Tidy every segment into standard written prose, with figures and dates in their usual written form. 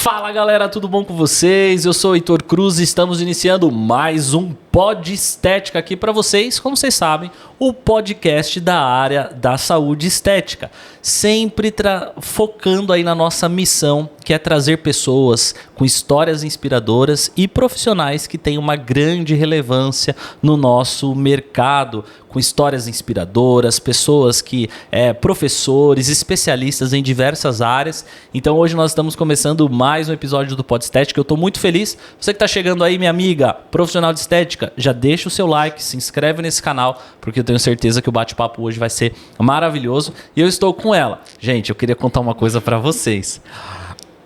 Fala galera, tudo bom com vocês? Eu sou o Heitor Cruz e estamos iniciando mais um Pod Estética aqui para vocês. Como vocês sabem, o podcast da área da saúde estética. Sempre focando aí na nossa missão, que é trazer pessoas com histórias inspiradoras e profissionais que têm uma grande relevância no nosso mercado, com histórias inspiradoras, pessoas que professores, especialistas em diversas áreas. Então hoje nós estamos começando mais um episódio do Pod Estética. Eu estou muito feliz. Você que está chegando aí, minha amiga, profissional de estética, já deixa o seu like, se inscreve nesse canal, porque eu tenho certeza que o bate-papo hoje vai ser maravilhoso. E eu estou com ela. Gente, eu queria contar uma coisa para vocês.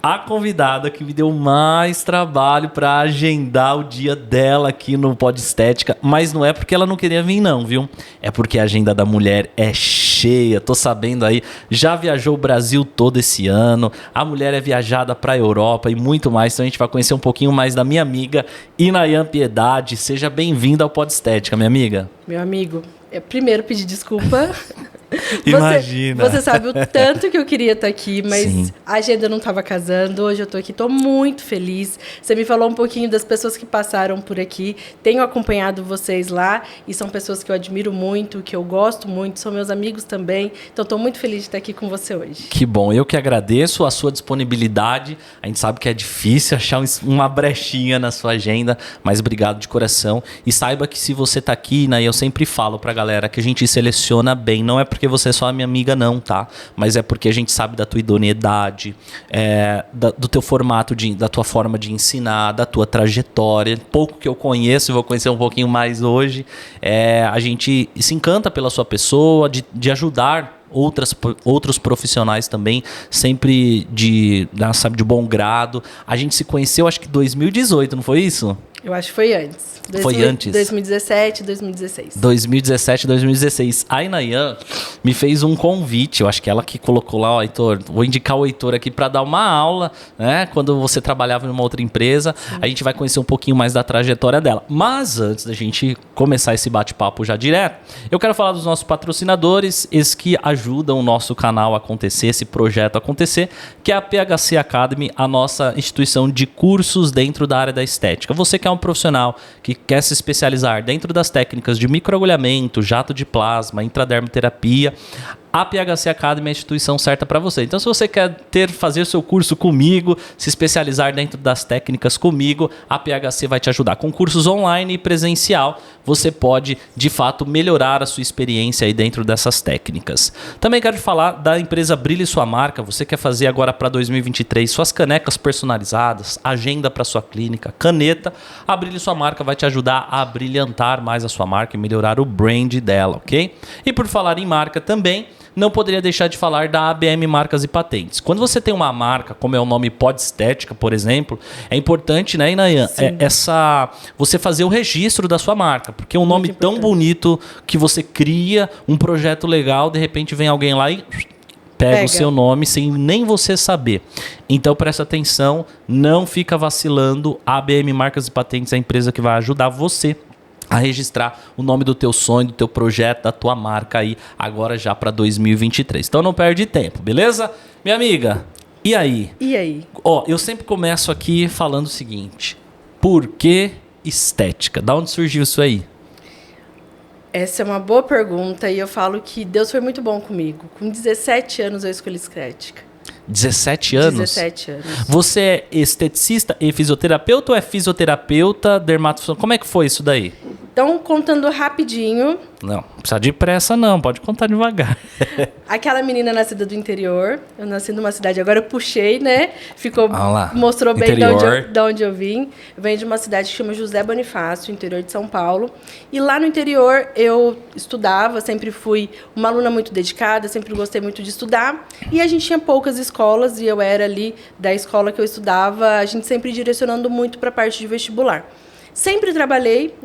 A convidada que me deu mais trabalho para agendar o dia dela aqui no Pod Estética, mas não é porque ela não queria vir não, viu? É porque a agenda da mulher é cheia, tô sabendo aí, já viajou o Brasil todo esse ano, a mulher é viajada para a Europa e muito mais, então a gente vai conhecer um pouquinho mais da minha amiga Inayan Piedade. Seja bem-vinda ao Pod Estética, minha amiga. Meu amigo, eu primeiro pedi desculpa. Imagina. Você sabe o tanto que eu queria estar aqui, mas sim, a agenda não estava casando. Hoje eu estou aqui, estou muito feliz. Você me falou um pouquinho das pessoas que passaram por aqui. Tenho acompanhado vocês lá e são pessoas que eu admiro muito, que eu gosto muito, são meus amigos também. Então estou muito feliz de estar aqui com você hoje. Que bom, eu que agradeço a sua disponibilidade. A gente sabe que é difícil achar uma brechinha na sua agenda, mas obrigado de coração. E saiba que se você está aqui, né, eu sempre falo pra galera que a gente seleciona bem, não é porque você é só a minha amiga não, tá? Mas é porque a gente sabe da tua idoneidade, do teu formato, da tua forma de ensinar, da tua trajetória. Pouco que eu conheço, vou conhecer um pouquinho mais hoje. A gente se encanta pela sua pessoa, de ajudar outros profissionais também, sempre de bom grado. A gente se conheceu, acho que em 2018, não foi isso? Eu acho que foi antes. Foi antes? 2017, 2016. 2017, 2016. A Inayan me fez um convite, eu acho que ela que colocou lá, ó, Heitor, vou indicar o Heitor aqui para dar uma aula, né? Quando você trabalhava em uma outra empresa, sim, a gente vai conhecer um pouquinho mais da trajetória dela. Mas antes da gente começar esse bate-papo já direto, eu quero falar dos nossos patrocinadores, esses que ajudam o nosso canal a acontecer, esse projeto a acontecer, que é a PHC Academy, a nossa instituição de cursos dentro da área da estética. Você que é um profissional que quer se especializar dentro das técnicas de microagulhamento, jato de plasma, intradermoterapia, a PHC Academy é a instituição certa para você. Então, se você quer fazer o seu curso comigo, se especializar dentro das técnicas comigo, a PHC vai te ajudar. Com cursos online e presencial, você pode, de fato, melhorar a sua experiência aí dentro dessas técnicas. Também quero te falar da empresa Brilhe Sua Marca. Você quer fazer agora para 2023 suas canecas personalizadas, agenda para sua clínica, caneta. A Brilhe Sua Marca vai te ajudar a brilhantar mais a sua marca e melhorar o brand dela, ok? E por falar em marca também, não poderia deixar de falar da ABM Marcas e Patentes. Quando você tem uma marca, como é o nome Pod Estética, por exemplo, é importante, né, Inayan, você fazer o registro da sua marca, porque é um nome tão bonito que você cria, um projeto legal, de repente vem alguém lá e pega o seu nome sem nem você saber. Então presta atenção, não fica vacilando. A ABM Marcas e Patentes é a empresa que vai ajudar você a registrar o nome do teu sonho, do teu projeto, da tua marca aí, agora já para 2023. Então não perde tempo, beleza? Minha amiga, e aí? E aí? Ó, eu sempre começo aqui falando o seguinte: por que estética? Da onde surgiu isso aí? Essa é uma boa pergunta e eu falo que Deus foi muito bom comigo. Com 17 anos eu escolhi estética. 17 anos? 17 anos. Você é esteticista e fisioterapeuta ou é fisioterapeuta, dermatologista? Como é que foi isso daí? Então, contando rapidinho... Não precisa de pressa não, pode contar devagar. Aquela menina nascida do interior, eu nasci numa cidade, agora eu puxei, né? Mostrou bem de onde eu vim. Eu venho de uma cidade que chama José Bonifácio, interior de São Paulo. E lá no interior eu estudava, sempre fui uma aluna muito dedicada, sempre gostei muito de estudar. E a gente tinha poucas escolas e eu era ali da escola que eu estudava, a gente sempre direcionando muito para a parte de vestibular. Sempre trabalhei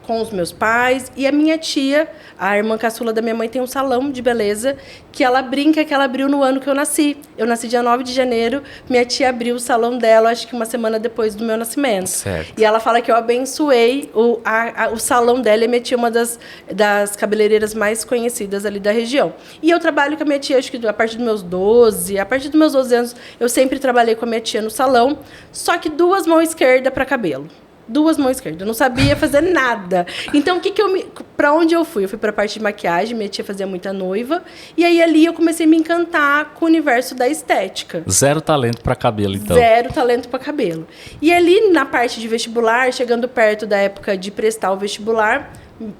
com os meus pais e a minha tia, a irmã caçula da minha mãe, tem um salão de beleza que ela brinca que ela abriu no ano que eu nasci. Eu nasci dia 9 de janeiro, minha tia abriu o salão dela, acho que uma semana depois do meu nascimento. Certo. E ela fala que eu abençoei o salão dela e minha tia é uma das cabeleireiras mais conhecidas ali da região. E eu trabalho com a minha tia, acho que a partir dos meus 12 anos, eu sempre trabalhei com a minha tia no salão, só que 2 mãos esquerdas para cabelo. 2 mãos esquerdas. Eu não sabia fazer nada. Então, pra onde eu fui? Eu fui pra parte de maquiagem, minha tia fazia muita noiva. E aí, ali, eu comecei a me encantar com o universo da estética. Zero talento pra cabelo, então. Zero talento pra cabelo. E ali, na parte de vestibular, chegando perto da época de prestar o vestibular,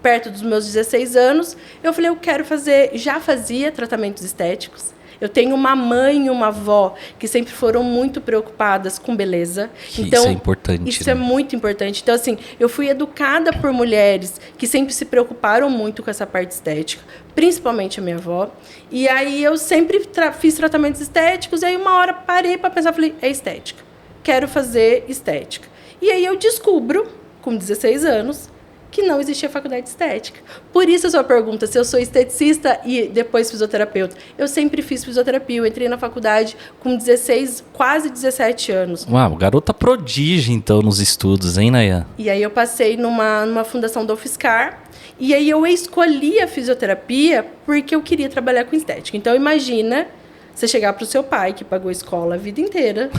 perto dos meus 16 anos, eu falei, eu quero fazer... Já fazia tratamentos estéticos. Eu tenho uma mãe e uma avó que sempre foram muito preocupadas com beleza. Então, isso é importante. Isso é muito importante. Então, assim, eu fui educada por mulheres que sempre se preocuparam muito com essa parte estética, principalmente a minha avó. E aí eu sempre fiz tratamentos estéticos, e aí uma hora parei para pensar, falei, é estética. Quero fazer estética. E aí eu descubro, com 16 anos, que não existia faculdade de estética. Por isso a sua pergunta, se eu sou esteticista e depois fisioterapeuta. Eu sempre fiz fisioterapia, eu entrei na faculdade com 16, quase 17 anos. Uau, garota prodígio, então, nos estudos, hein, Nayan? E aí eu passei numa fundação da UFSCar, e aí eu escolhi a fisioterapia porque eu queria trabalhar com estética. Então, imagina você chegar para o seu pai, que pagou a escola a vida inteira,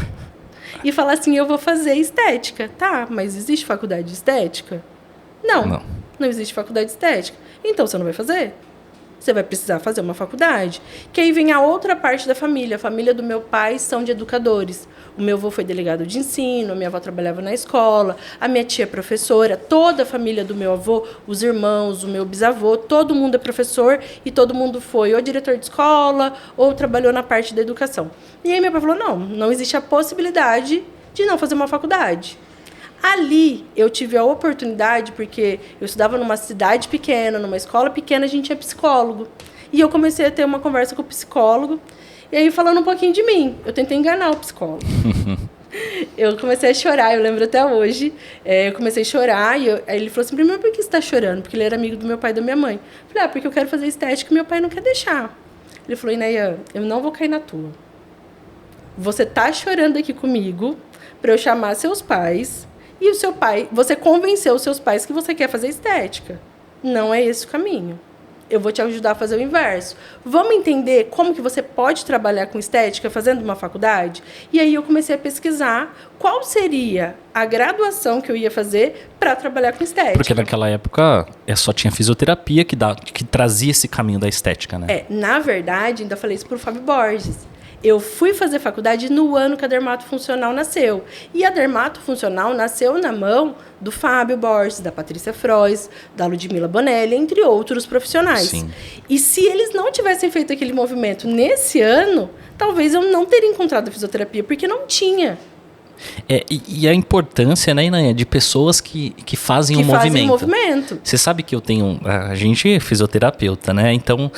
e falar assim, eu vou fazer estética. Tá, mas existe faculdade de estética? Não existe faculdade de estética. Então, você não vai fazer? Você vai precisar fazer uma faculdade. Que aí vem a outra parte da família. A família do meu pai são de educadores. O meu avô foi delegado de ensino, a minha avó trabalhava na escola, a minha tia é professora, toda a família do meu avô, os irmãos, o meu bisavô, todo mundo é professor e todo mundo foi ou diretor de escola ou trabalhou na parte da educação. E aí meu pai falou, não existe a possibilidade de não fazer uma faculdade. Ali, eu tive a oportunidade, porque eu estudava numa cidade pequena, numa escola pequena, a gente é psicólogo. E eu comecei a ter uma conversa com o psicólogo, e aí falando um pouquinho de mim. Eu tentei enganar o psicólogo. Eu comecei a chorar, eu lembro até hoje. Eu comecei a chorar, e aí ele falou assim, primeiro, por que você está chorando? Porque ele era amigo do meu pai e da minha mãe. Eu falei, porque eu quero fazer estética e meu pai não quer deixar. Ele falou, Inayan, eu não vou cair na tua. Você tá chorando aqui comigo para eu chamar seus pais... E o seu pai, você convenceu os seus pais que você quer fazer estética. Não é esse o caminho. Eu vou te ajudar a fazer o inverso. Vamos entender como que você pode trabalhar com estética fazendo uma faculdade? E aí eu comecei a pesquisar qual seria a graduação que eu ia fazer para trabalhar com estética. Porque naquela época só tinha fisioterapia que trazia esse caminho da estética, né? Na verdade, ainda falei isso para o Fábio Borges. Eu fui fazer faculdade no ano que a Dermato Funcional nasceu. E a Dermato Funcional nasceu na mão do Fábio Borges, da Patrícia Frois, da Ludmila Bonelli, entre outros profissionais. Sim. E se eles não tivessem feito aquele movimento nesse ano, talvez eu não teria encontrado a fisioterapia, porque não tinha. E a importância, né, Inayan, de pessoas que fazem um movimento. Você sabe que a gente é fisioterapeuta, né? Então,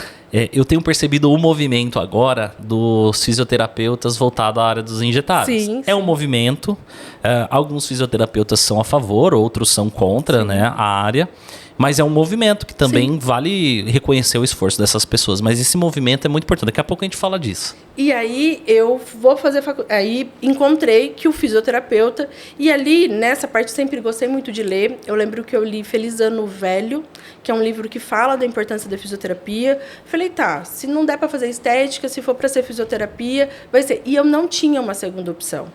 eu tenho percebido o movimento agora dos fisioterapeutas voltado à área dos injetáveis. Sim. É um movimento, alguns fisioterapeutas são a favor, outros são contra, né, a área. Mas é um movimento que também vale reconhecer o esforço dessas pessoas. Mas esse movimento é muito importante. Daqui a pouco a gente fala disso. E aí eu vou fazer aí encontrei que o fisioterapeuta... E ali, nessa parte, eu sempre gostei muito de ler. Eu lembro que eu li Feliz Ano Velho, que é um livro que fala da importância da fisioterapia. Falei, se não der para fazer estética, se for para ser fisioterapia, vai ser. E eu não tinha uma segunda opção.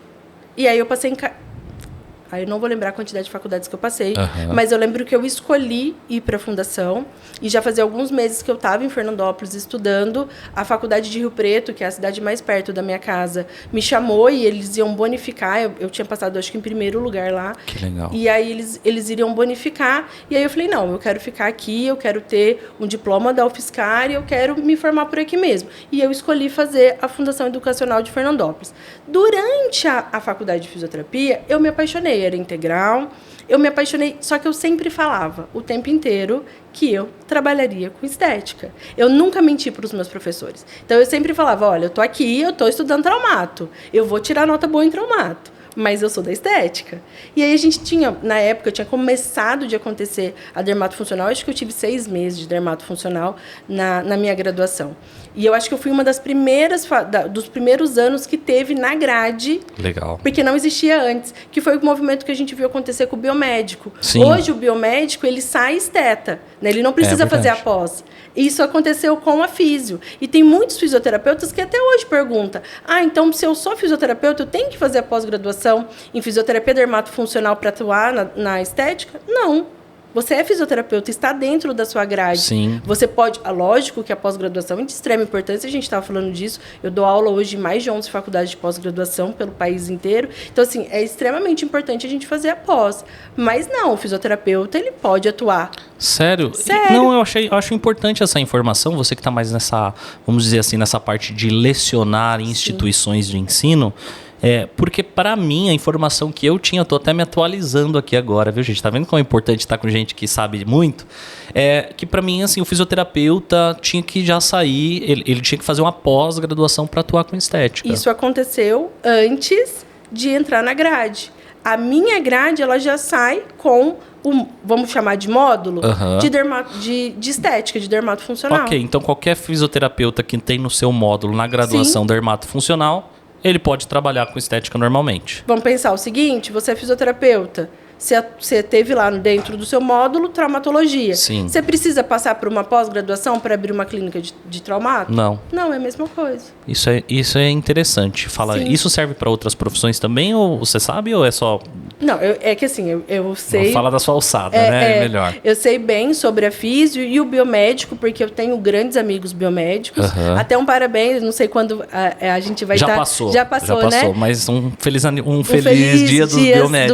E aí eu passei Aí eu não vou lembrar a quantidade de faculdades que eu passei, mas eu lembro que eu escolhi ir para a fundação e já fazia alguns meses que eu estava em Fernandópolis estudando. A faculdade de Rio Preto, que é a cidade mais perto da minha casa, me chamou e eles iam bonificar. Eu tinha passado, acho que em primeiro lugar lá. Que legal. E aí eles iriam bonificar. E aí eu falei, não, eu quero ficar aqui, eu quero ter um diploma da UFSCar e eu quero me formar por aqui mesmo. E eu escolhi fazer a Fundação Educacional de Fernandópolis. Durante a faculdade de fisioterapia, eu me apaixonei. Era integral, eu me apaixonei, só que eu sempre falava o tempo inteiro que eu trabalharia com estética. Eu nunca menti para os meus professores. Então eu sempre falava, olha, eu tô aqui, eu tô estudando traumato, eu vou tirar nota boa em traumato. mas eu sou da estética. E aí a gente tinha, na época, tinha começado de acontecer a dermatofuncional, acho que eu tive 6 meses de dermatofuncional na minha graduação. E eu acho que eu fui uma das primeiras, dos primeiros anos que teve na grade. Legal. Porque não existia antes. Que foi o movimento que a gente viu acontecer com o biomédico. Sim. Hoje, o biomédico, ele sai esteta. Né? Ele não precisa fazer a pós. Isso aconteceu com a físio. E tem muitos fisioterapeutas que até hoje perguntam: então, se eu sou fisioterapeuta, eu tenho que fazer a pós-graduação em fisioterapia dermatofuncional para atuar na estética? Não. Você é fisioterapeuta, está dentro da sua grade. Sim. Você pode... Lógico que a pós-graduação é de extrema importância, a gente estava falando disso. Eu dou aula hoje em mais de 11 faculdades de pós-graduação pelo país inteiro. Então, assim, é extremamente importante a gente fazer a pós. Mas não, o fisioterapeuta, ele pode atuar. Sério? Sério. Não, eu acho importante essa informação. Você que está mais nessa, vamos dizer assim, nessa parte de lecionar em instituições de ensino... porque para mim, a informação que eu tinha, eu tô até me atualizando aqui agora, viu, gente? Tá vendo como é importante estar com gente que sabe muito? Que para mim, assim, o fisioterapeuta tinha que já sair, ele tinha que fazer uma pós-graduação para atuar com estética. Isso aconteceu antes de entrar na grade. A minha grade, ela já sai com vamos chamar de módulo, de estética, de dermatofuncional. Ok, então qualquer fisioterapeuta que tem no seu módulo na graduação dermatofuncional, ele pode trabalhar com estética normalmente. Vamos pensar o seguinte, você é fisioterapeuta, você teve lá dentro do seu módulo traumatologia. Sim. Você precisa passar por uma pós-graduação para abrir uma clínica de traumato? Não. Não, é a mesma coisa. Isso é interessante. Isso serve para outras profissões também, ou você sabe, ou é só... Não, é que assim, eu sei... Vou falar da sua alçada, né? É melhor. Eu sei bem sobre a físio e o biomédico, porque eu tenho grandes amigos biomédicos. Até um parabéns, não sei quando a gente vai estar... Já passou, né? Mas um feliz dia dos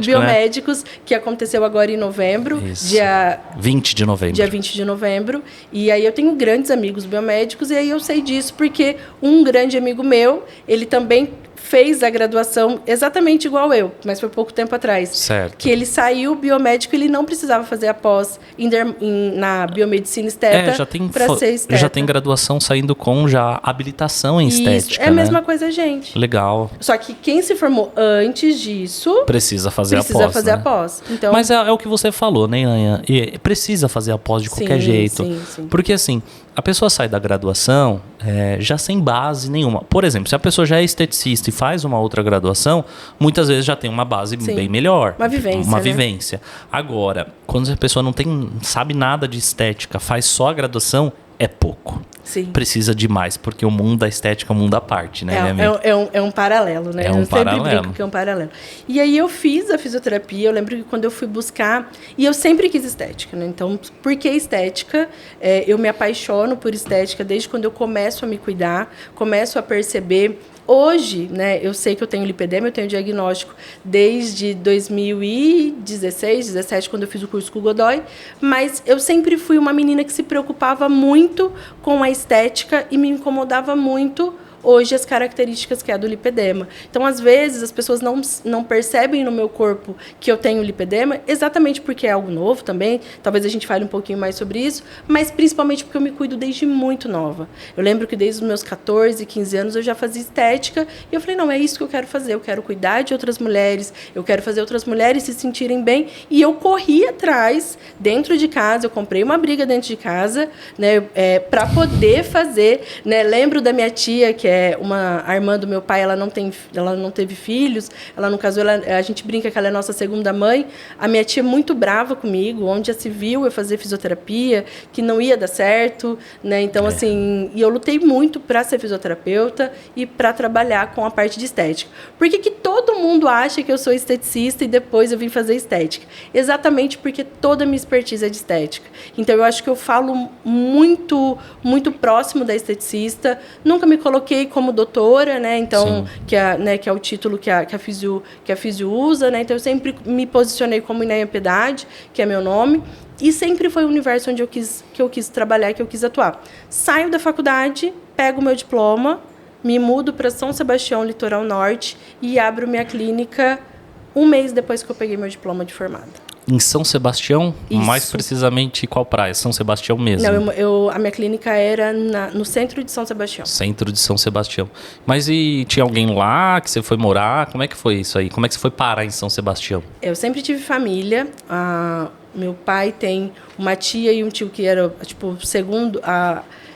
biomédicos, né? Que aconteceu agora em novembro. Isso. Dia 20 de novembro. Dia 20 de novembro. E aí eu tenho grandes amigos biomédicos, e aí eu sei disso porque um grande amigo meu, ele também fez a graduação exatamente igual eu, mas foi pouco tempo atrás. Certo. Que ele saiu biomédico, ele não precisava fazer a pós na biomedicina esteta para ser esteta. Já tem graduação saindo com já habilitação em estética, é a mesma coisa, gente. Legal. Só que quem se formou antes disso... Precisa fazer a pós. Então, mas é o que você falou, né, Anha? Precisa fazer a pós de qualquer jeito. Sim. Porque, assim, a pessoa sai da graduação já sem base nenhuma. Por exemplo, se a pessoa já é esteticista e faz uma outra graduação, muitas vezes já tem uma base bem melhor. Uma vivência. Agora, quando a pessoa não sabe nada de estética, faz só a graduação, é pouco. Sim. Precisa de mais, porque o mundo da estética é um mundo à parte, né? É um paralelo, né? Eu sempre brinco que é um paralelo. E aí eu fiz a fisioterapia, eu lembro que quando eu fui buscar, e eu sempre quis estética, né? Então, por que estética? Eu me apaixono por estética desde quando eu começo a me cuidar, começo a perceber. Hoje, né, eu sei que eu tenho lipedema, eu tenho diagnóstico desde 2016, 2017, quando eu fiz o curso com o Godoy, mas eu sempre fui uma menina que se preocupava muito com a estética e me incomodava muito hoje as características que é do lipedema. Então, às vezes, as pessoas não percebem no meu corpo que eu tenho lipedema, exatamente porque é algo novo também, talvez a gente fale um pouquinho mais sobre isso, mas principalmente porque eu me cuido desde muito nova. Eu lembro que desde os meus 14, 15 anos eu já fazia estética, e eu falei, não, é isso que eu quero fazer, eu quero cuidar de outras mulheres, eu quero fazer outras mulheres se sentirem bem, e eu corri atrás, dentro de casa, eu comprei uma briga dentro de casa, né, para poder fazer, né, lembro da minha tia, que é a irmã do meu pai, ela não teve filhos, ela não casou, a gente brinca que ela é nossa segunda mãe. A minha tia é muito brava comigo, onde já se viu eu fazer fisioterapia, que não ia dar certo, né? Então, assim, e eu lutei muito para ser fisioterapeuta e para trabalhar com a parte de estética. Por que todo mundo acha que eu sou esteticista e depois eu vim fazer estética? Exatamente porque toda a minha expertise é de estética. Então, eu acho que eu falo muito, muito próximo da esteticista. Nunca me coloquei como doutora, né? Então, que é o título que a Físio usa, né? Então, eu sempre me posicionei como Inéia Piedade, que é meu nome, e sempre foi o universo onde eu quis trabalhar, que eu quis atuar. Saio da faculdade, pego o meu diploma, me mudo para São Sebastião, Litoral Norte, e abro minha clínica um mês depois que eu peguei meu diploma de formada. em São Sebastião? Isso. Mais precisamente qual praia? São Sebastião mesmo? Não, a minha clínica era no centro de São Sebastião. Centro de São Sebastião. Mas e tinha alguém lá que você foi morar? Como é que foi isso aí? Como é que você foi parar em São Sebastião? Eu sempre tive família. Meu pai tem uma tia e um tio que era, tipo, segundo...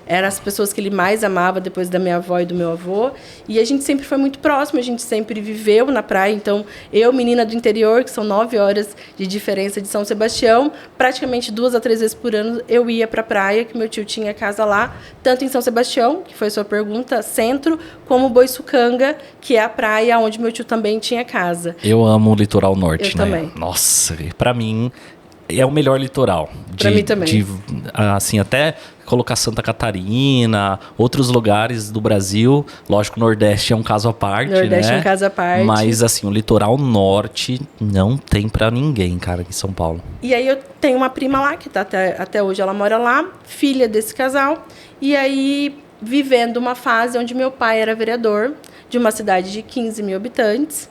Eram as pessoas que ele mais amava depois da minha avó e do meu avô. E a gente sempre foi muito próximo, a gente sempre viveu na praia. Então, eu, menina do interior, que são 9 horas de diferença de São Sebastião, praticamente 2 a 3 vezes por ano eu ia para a praia, que meu tio tinha casa lá, tanto em São Sebastião, que foi a sua pergunta, centro, como Boiçucanga, que é a praia onde meu tio também tinha casa. Eu amo o litoral norte, eu né? Também. Nossa, para mim é o melhor litoral. Para mim também. Assim, até colocar Santa Catarina, outros lugares do Brasil. Lógico, o Nordeste é um caso à parte, Nordeste né? é um caso à parte. Mas, assim, o litoral norte não tem pra ninguém, cara, aqui em São Paulo. E aí eu tenho uma prima lá, que tá até hoje ela mora lá, filha desse casal. E aí, vivendo uma fase onde meu pai era vereador de uma cidade de 15 mil habitantes.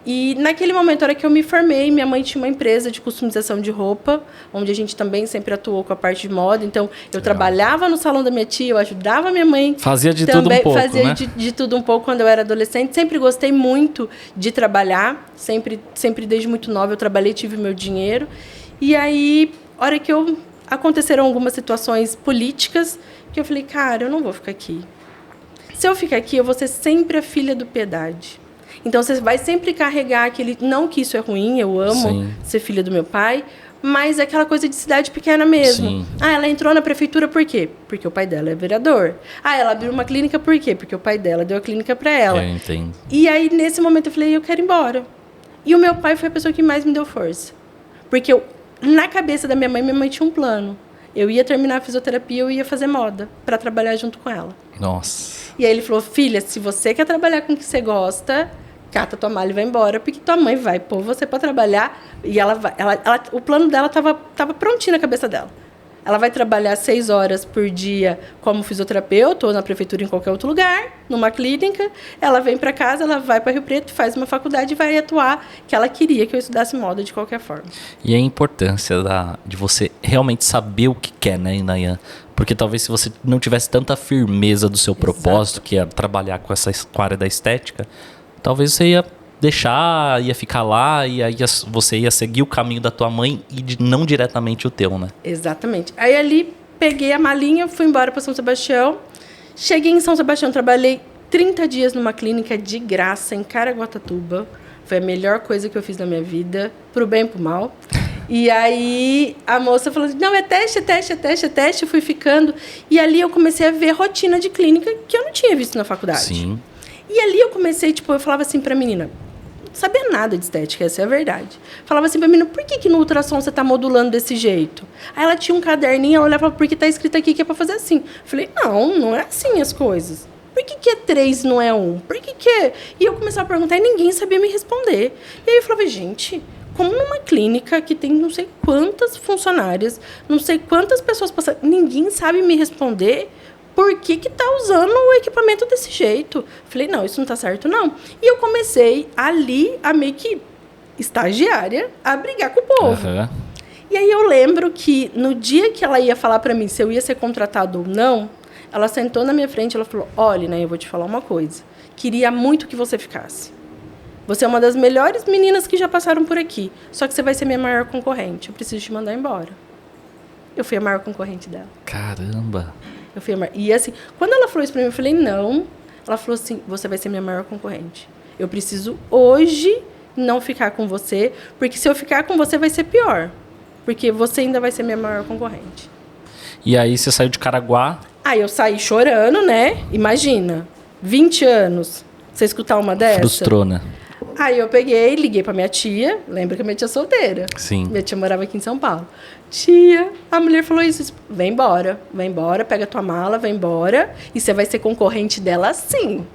E naquele momento, na hora que eu me formei, minha mãe tinha uma empresa de customização de roupa, onde a gente também sempre atuou com a parte de moda. Então, eu trabalhava no salão da minha tia, eu ajudava minha mãe. Fazia de tudo um pouco, fazia né? de tudo um pouco quando eu era adolescente. Sempre gostei muito de trabalhar. Sempre desde muito nova, eu trabalhei, tive meu dinheiro. E aí, a hora que aconteceram algumas situações políticas, que eu falei, cara, eu não vou ficar aqui. Se eu ficar aqui, eu vou ser sempre a filha do Piedade. Então, você vai sempre carregar aquele... Não que isso é ruim, eu amo ser filha do meu pai, mas é aquela coisa de cidade pequena mesmo. Sim. Ela entrou na prefeitura por quê? Porque o pai dela é vereador. Ela abriu uma clínica por quê? Porque o pai dela deu a clínica para ela. Eu entendo. E aí, nesse momento, eu falei, eu quero ir embora. E o meu pai foi a pessoa que mais me deu força. Porque na cabeça da minha mãe tinha um plano. Eu ia terminar a fisioterapia, eu ia fazer moda para trabalhar junto com ela. Nossa. E aí ele falou, filha, se você quer trabalhar com o que você gosta... Cata tua mala e vai embora, porque tua mãe vai pôr você para trabalhar e o plano dela tava prontinho na cabeça dela. Ela vai trabalhar 6 horas por dia como fisioterapeuta ou na prefeitura em qualquer outro lugar, numa clínica. Ela vem para casa, ela vai para Rio Preto, faz uma faculdade e vai atuar, que ela queria que eu estudasse moda de qualquer forma. E a importância de você realmente saber o que quer, né, Inayan? Porque talvez se você não tivesse tanta firmeza do seu propósito, que é trabalhar com a área da estética, talvez você ia deixar, ia ficar lá e aí você ia seguir o caminho da tua mãe e não diretamente o teu, né? Exatamente. Aí ali peguei a malinha, fui embora para São Sebastião. Cheguei em São Sebastião, trabalhei 30 dias numa clínica de graça em Caraguatatuba. Foi a melhor coisa que eu fiz na minha vida, pro bem e pro mal. E aí a moça falou assim, não, é teste. Eu fui ficando. E ali eu comecei a ver rotina de clínica que eu não tinha visto na faculdade. Sim. E ali eu comecei, eu falava assim pra menina, não sabia nada de estética, essa é a verdade. Falava assim pra menina, por que no ultrassom você tá modulando desse jeito? Aí ela tinha um caderninho, ela olhava e falava, porque tá escrito aqui que é pra fazer assim. Eu falei, não é assim as coisas. Por que é 3 e não é 1? Por que é? E eu começava a perguntar e ninguém sabia me responder. E aí eu falava, gente, como numa clínica que tem não sei quantas funcionárias, não sei quantas pessoas passando, ninguém sabe me responder... Por que tá usando o equipamento desse jeito? Falei, não, isso não tá certo, não. E eu comecei ali, a meio que estagiária, a brigar com o povo. Uhum. E aí eu lembro que no dia que ela ia falar pra mim se eu ia ser contratada ou não, ela sentou na minha frente e ela falou, olha, né, eu vou te falar uma coisa. Queria muito que você ficasse. Você é uma das melhores meninas que já passaram por aqui. Só que você vai ser minha maior concorrente. Eu preciso te mandar embora. Eu fui a maior concorrente dela. Caramba! E assim, quando ela falou isso pra mim, eu falei, não. Ela falou assim, você vai ser minha maior concorrente. Eu preciso hoje não ficar com você, porque se eu ficar com você vai ser pior. Porque você ainda vai ser minha maior concorrente. E aí você saiu de Caraguá? Aí eu saí chorando, né? Imagina, 20 anos, você escutar uma dessa. Frustrou, né? Aí eu peguei, liguei pra minha tia. Lembra que a minha tia é solteira? Sim. Minha tia morava aqui em São Paulo. Tia, a mulher falou isso. Vem embora, pega tua mala, vem embora. E você vai ser concorrente dela sim.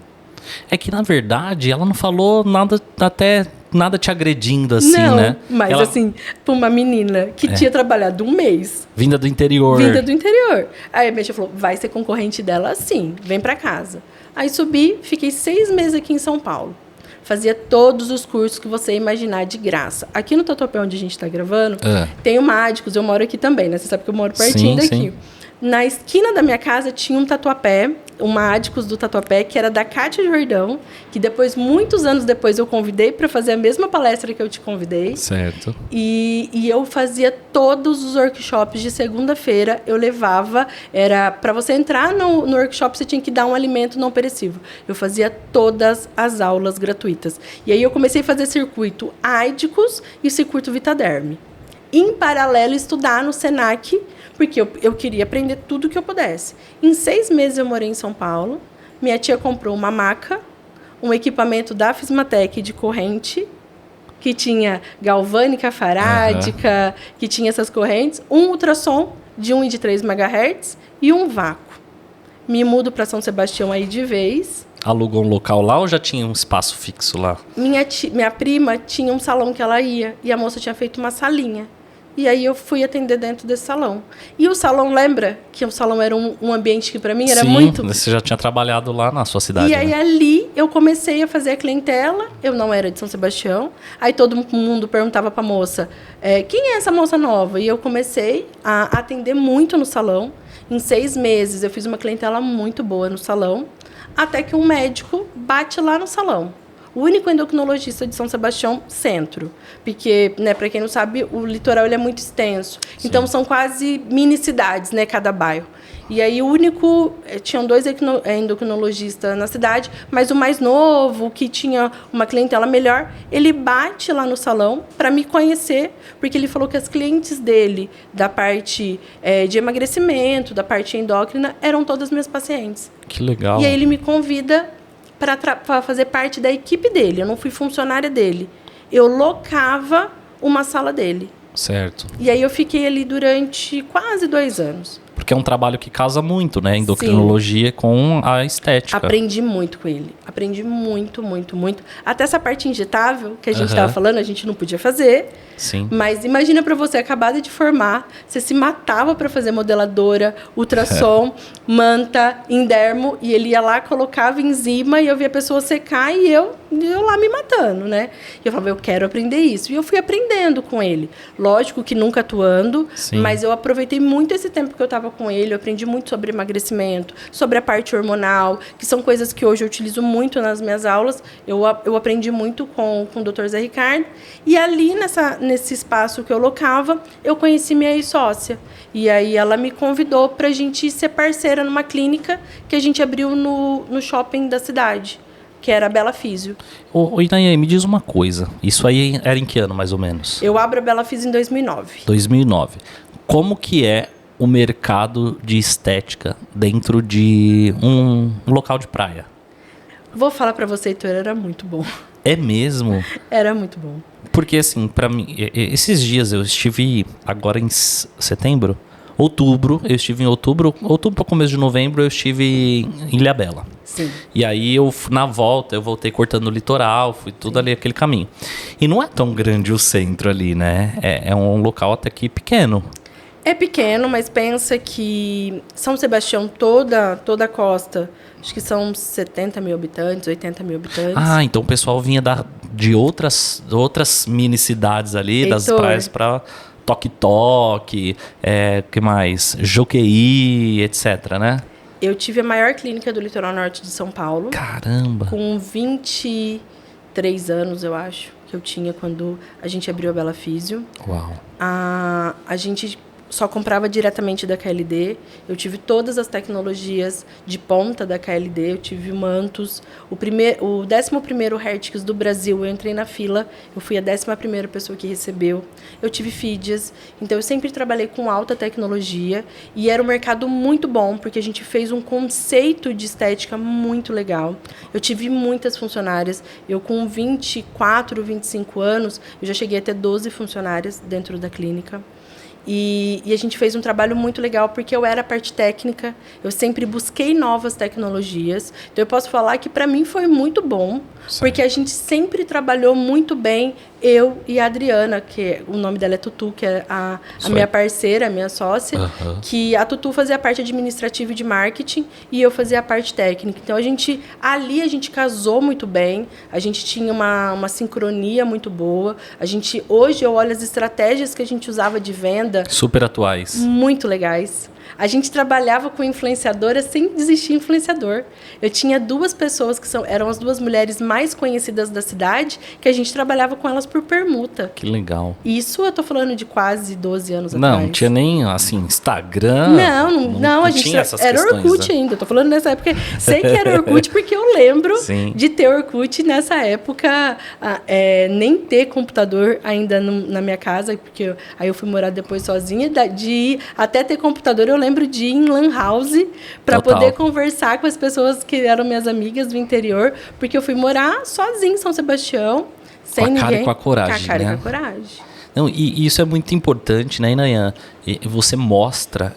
É que, na verdade, ela não falou nada te agredindo, assim, não, né? Mas assim, pra uma menina que tinha trabalhado 1 mês. Vinda do interior. Aí a minha tia falou, vai ser concorrente dela sim, vem pra casa. Aí subi, fiquei 6 meses aqui em São Paulo. fazia todos os cursos que você imaginar de graça. Aqui no Tatuapé, onde a gente está gravando, tem o Mádicos, eu moro aqui também, né? Você sabe que eu moro pertinho daqui. Sim. Na esquina da minha casa tinha um Tatuapé, o Mádicos do Tatuapé, que era da Cátia Jordão, que depois, muitos anos depois, eu convidei para fazer a mesma palestra que eu te convidei. Certo. E eu fazia todos os workshops de segunda-feira, eu levava, era para você entrar no workshop, você tinha que dar um alimento não perecível. Eu fazia todas as aulas gratuitas. E aí eu comecei a fazer circuito Aidicos e circuito Vitaderm. Em paralelo, estudar no Senac, porque eu queria aprender tudo que eu pudesse. Em 6 meses eu morei em São Paulo. Minha tia comprou uma maca, um equipamento da Fismatec de corrente, que tinha galvânica farádica, que tinha essas correntes, um ultrassom de 1 e de 3 MHz e um vácuo. Me mudo para São Sebastião aí de vez. Alugou um local lá ou já tinha um espaço fixo lá? Minha prima tinha um salão que ela ia e a moça tinha feito uma salinha. E aí eu fui atender dentro desse salão. E o salão, lembra que o salão era um ambiente que para mim era muito... Sim, você já tinha trabalhado lá na sua cidade. E aí ali eu comecei a fazer a clientela, eu não era de São Sebastião. Aí todo mundo perguntava para a moça, quem é essa moça nova? E eu comecei a atender muito no salão. Em 6 meses eu fiz uma clientela muito boa no salão, até que um médico bate lá no salão. O único endocrinologista de São Sebastião Centro. Porque, né, para quem não sabe, o litoral ele é muito extenso. Sim. Então, são quase mini cidades, né, cada bairro. E aí, tinham 2 endocrinologistas na cidade, mas o mais novo, que tinha uma clientela melhor, ele bate lá no salão para me conhecer, porque ele falou que as clientes dele, da parte de emagrecimento, da parte endócrina, eram todas minhas pacientes. Que legal. E aí, ele me convida para fazer parte da equipe dele. Eu não fui funcionária dele. Eu locava uma sala dele. Certo. E aí eu fiquei ali durante quase 2 anos. Porque é um trabalho que casa muito, né? Endocrinologia. Sim. Com a estética. Aprendi muito com ele. Aprendi muito, muito, muito. Até essa parte injetável que a gente estava falando, a gente não podia fazer. Sim. Mas imagina para você, acabada de formar, você se matava para fazer modeladora, ultrassom, manta, endermo, e ele ia lá, colocava enzima, e eu via a pessoa secar e eu lá me matando, né? E eu falava, eu quero aprender isso. E eu fui aprendendo com ele. Lógico que nunca atuando, sim, mas eu aproveitei muito esse tempo que eu estava com ele, eu aprendi muito sobre emagrecimento, sobre a parte hormonal, que são coisas que hoje eu utilizo muito nas minhas aulas. Eu aprendi muito com o Dr. Zé Ricardo. E ali, nesse espaço que eu locava, eu conheci minha ex-sócia. E aí ela me convidou para a gente ser parceira numa clínica que a gente abriu no shopping da cidade, que era a Bela Físio. Ô, Inaiane, me diz uma coisa. Isso aí era em que ano, mais ou menos? Eu abro a Bela Físio em 2009. 2009. Como que é o mercado de estética dentro de um local de praia? Vou falar para você, Heitor, era muito bom. É mesmo? Era muito bom. Porque, assim, para mim, esses dias eu estive agora em outubro, eu estive em outubro para começo de novembro, eu estive em Ilhabela. Sim. E aí, na volta, eu voltei cortando o litoral, fui tudo ali, aquele caminho. E não é tão grande o centro ali, né? É um local até que pequeno. É pequeno, mas pensa que São Sebastião, toda a costa, acho que são 70 mil habitantes, 80 mil habitantes. Ah, então o pessoal vinha de outras mini cidades ali, Heitor, das praias para Toque-Toque, que mais? Joqueí, etc, né? Eu tive a maior clínica do litoral norte de São Paulo. Caramba! Com 23 anos, eu acho, que eu tinha quando a gente abriu a Bela Físio. Uau! A gente só comprava diretamente da KLD. Eu tive todas as tecnologias de ponta da KLD. Eu tive mantos. O 11º Hertix do Brasil, eu entrei na fila. Eu fui a 11ª pessoa que recebeu. Eu tive Fídias. Então, eu sempre trabalhei com alta tecnologia. E era um mercado muito bom, porque a gente fez um conceito de estética muito legal. Eu tive muitas funcionárias. Eu, com 24, 25 anos, eu já cheguei a ter 12 funcionárias dentro da clínica. E a gente fez um trabalho muito legal, porque eu era a parte técnica, eu sempre busquei novas tecnologias. Então, eu posso falar que, para mim, foi muito bom, porque a gente sempre trabalhou muito bem eu e a Adriana, que o nome dela é Tutu, que é a minha parceira, a minha sócia, que a Tutu fazia a parte administrativa e de marketing e eu fazia a parte técnica. Então, ali a gente casou muito bem, a gente tinha uma sincronia muito boa. Hoje eu olho as estratégias que a gente usava de venda. Super atuais. Muito legais. A gente trabalhava com influenciadora sem desistir influenciador. Eu tinha 2 pessoas que eram as 2 mulheres mais conhecidas da cidade, que a gente trabalhava com elas por permuta. Que legal. Isso eu tô falando de quase 12 anos atrás. Não tinha nem, assim, Instagram. Não, a gente tinha essas era questões, Orkut ainda. Tô falando nessa época. Sei que era Orkut porque eu lembro de ter Orkut nessa época, nem ter computador ainda na minha casa, porque aí eu fui morar depois sozinha, de até ter computador eu lembro de ir em lan house para poder conversar com as pessoas que eram minhas amigas do interior, porque eu fui morar sozinha em São Sebastião, sem ninguém. Com a cara e com a coragem, Com a cara e com a coragem. Não, e isso é muito importante, né, Inayan? Você mostra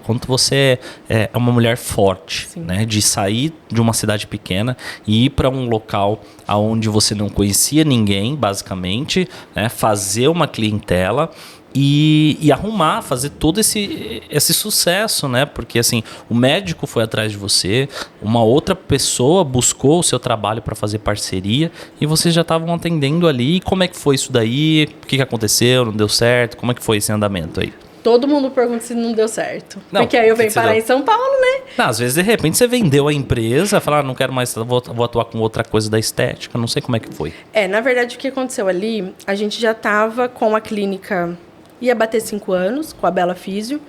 quanto você é uma mulher forte, né? De sair de uma cidade pequena e ir para um local onde você não conhecia ninguém, basicamente, né? Fazer uma clientela e arrumar, fazer todo esse sucesso, né? Porque assim, o médico foi atrás de você, uma outra pessoa buscou o seu trabalho para fazer parceria e vocês já estavam atendendo ali. E como é que foi isso daí? O que aconteceu? Não deu certo? Como é que foi esse andamento aí? Todo mundo pergunta se não deu certo. Não, porque aí eu venho parar em São Paulo, né? Não, às vezes, de repente, você vendeu a empresa, falar, não quero mais, vou atuar com outra coisa da estética, não sei como é que foi. Na verdade, o que aconteceu ali, a gente já estava com a clínica, ia bater 5 anos, com a Bela Físio,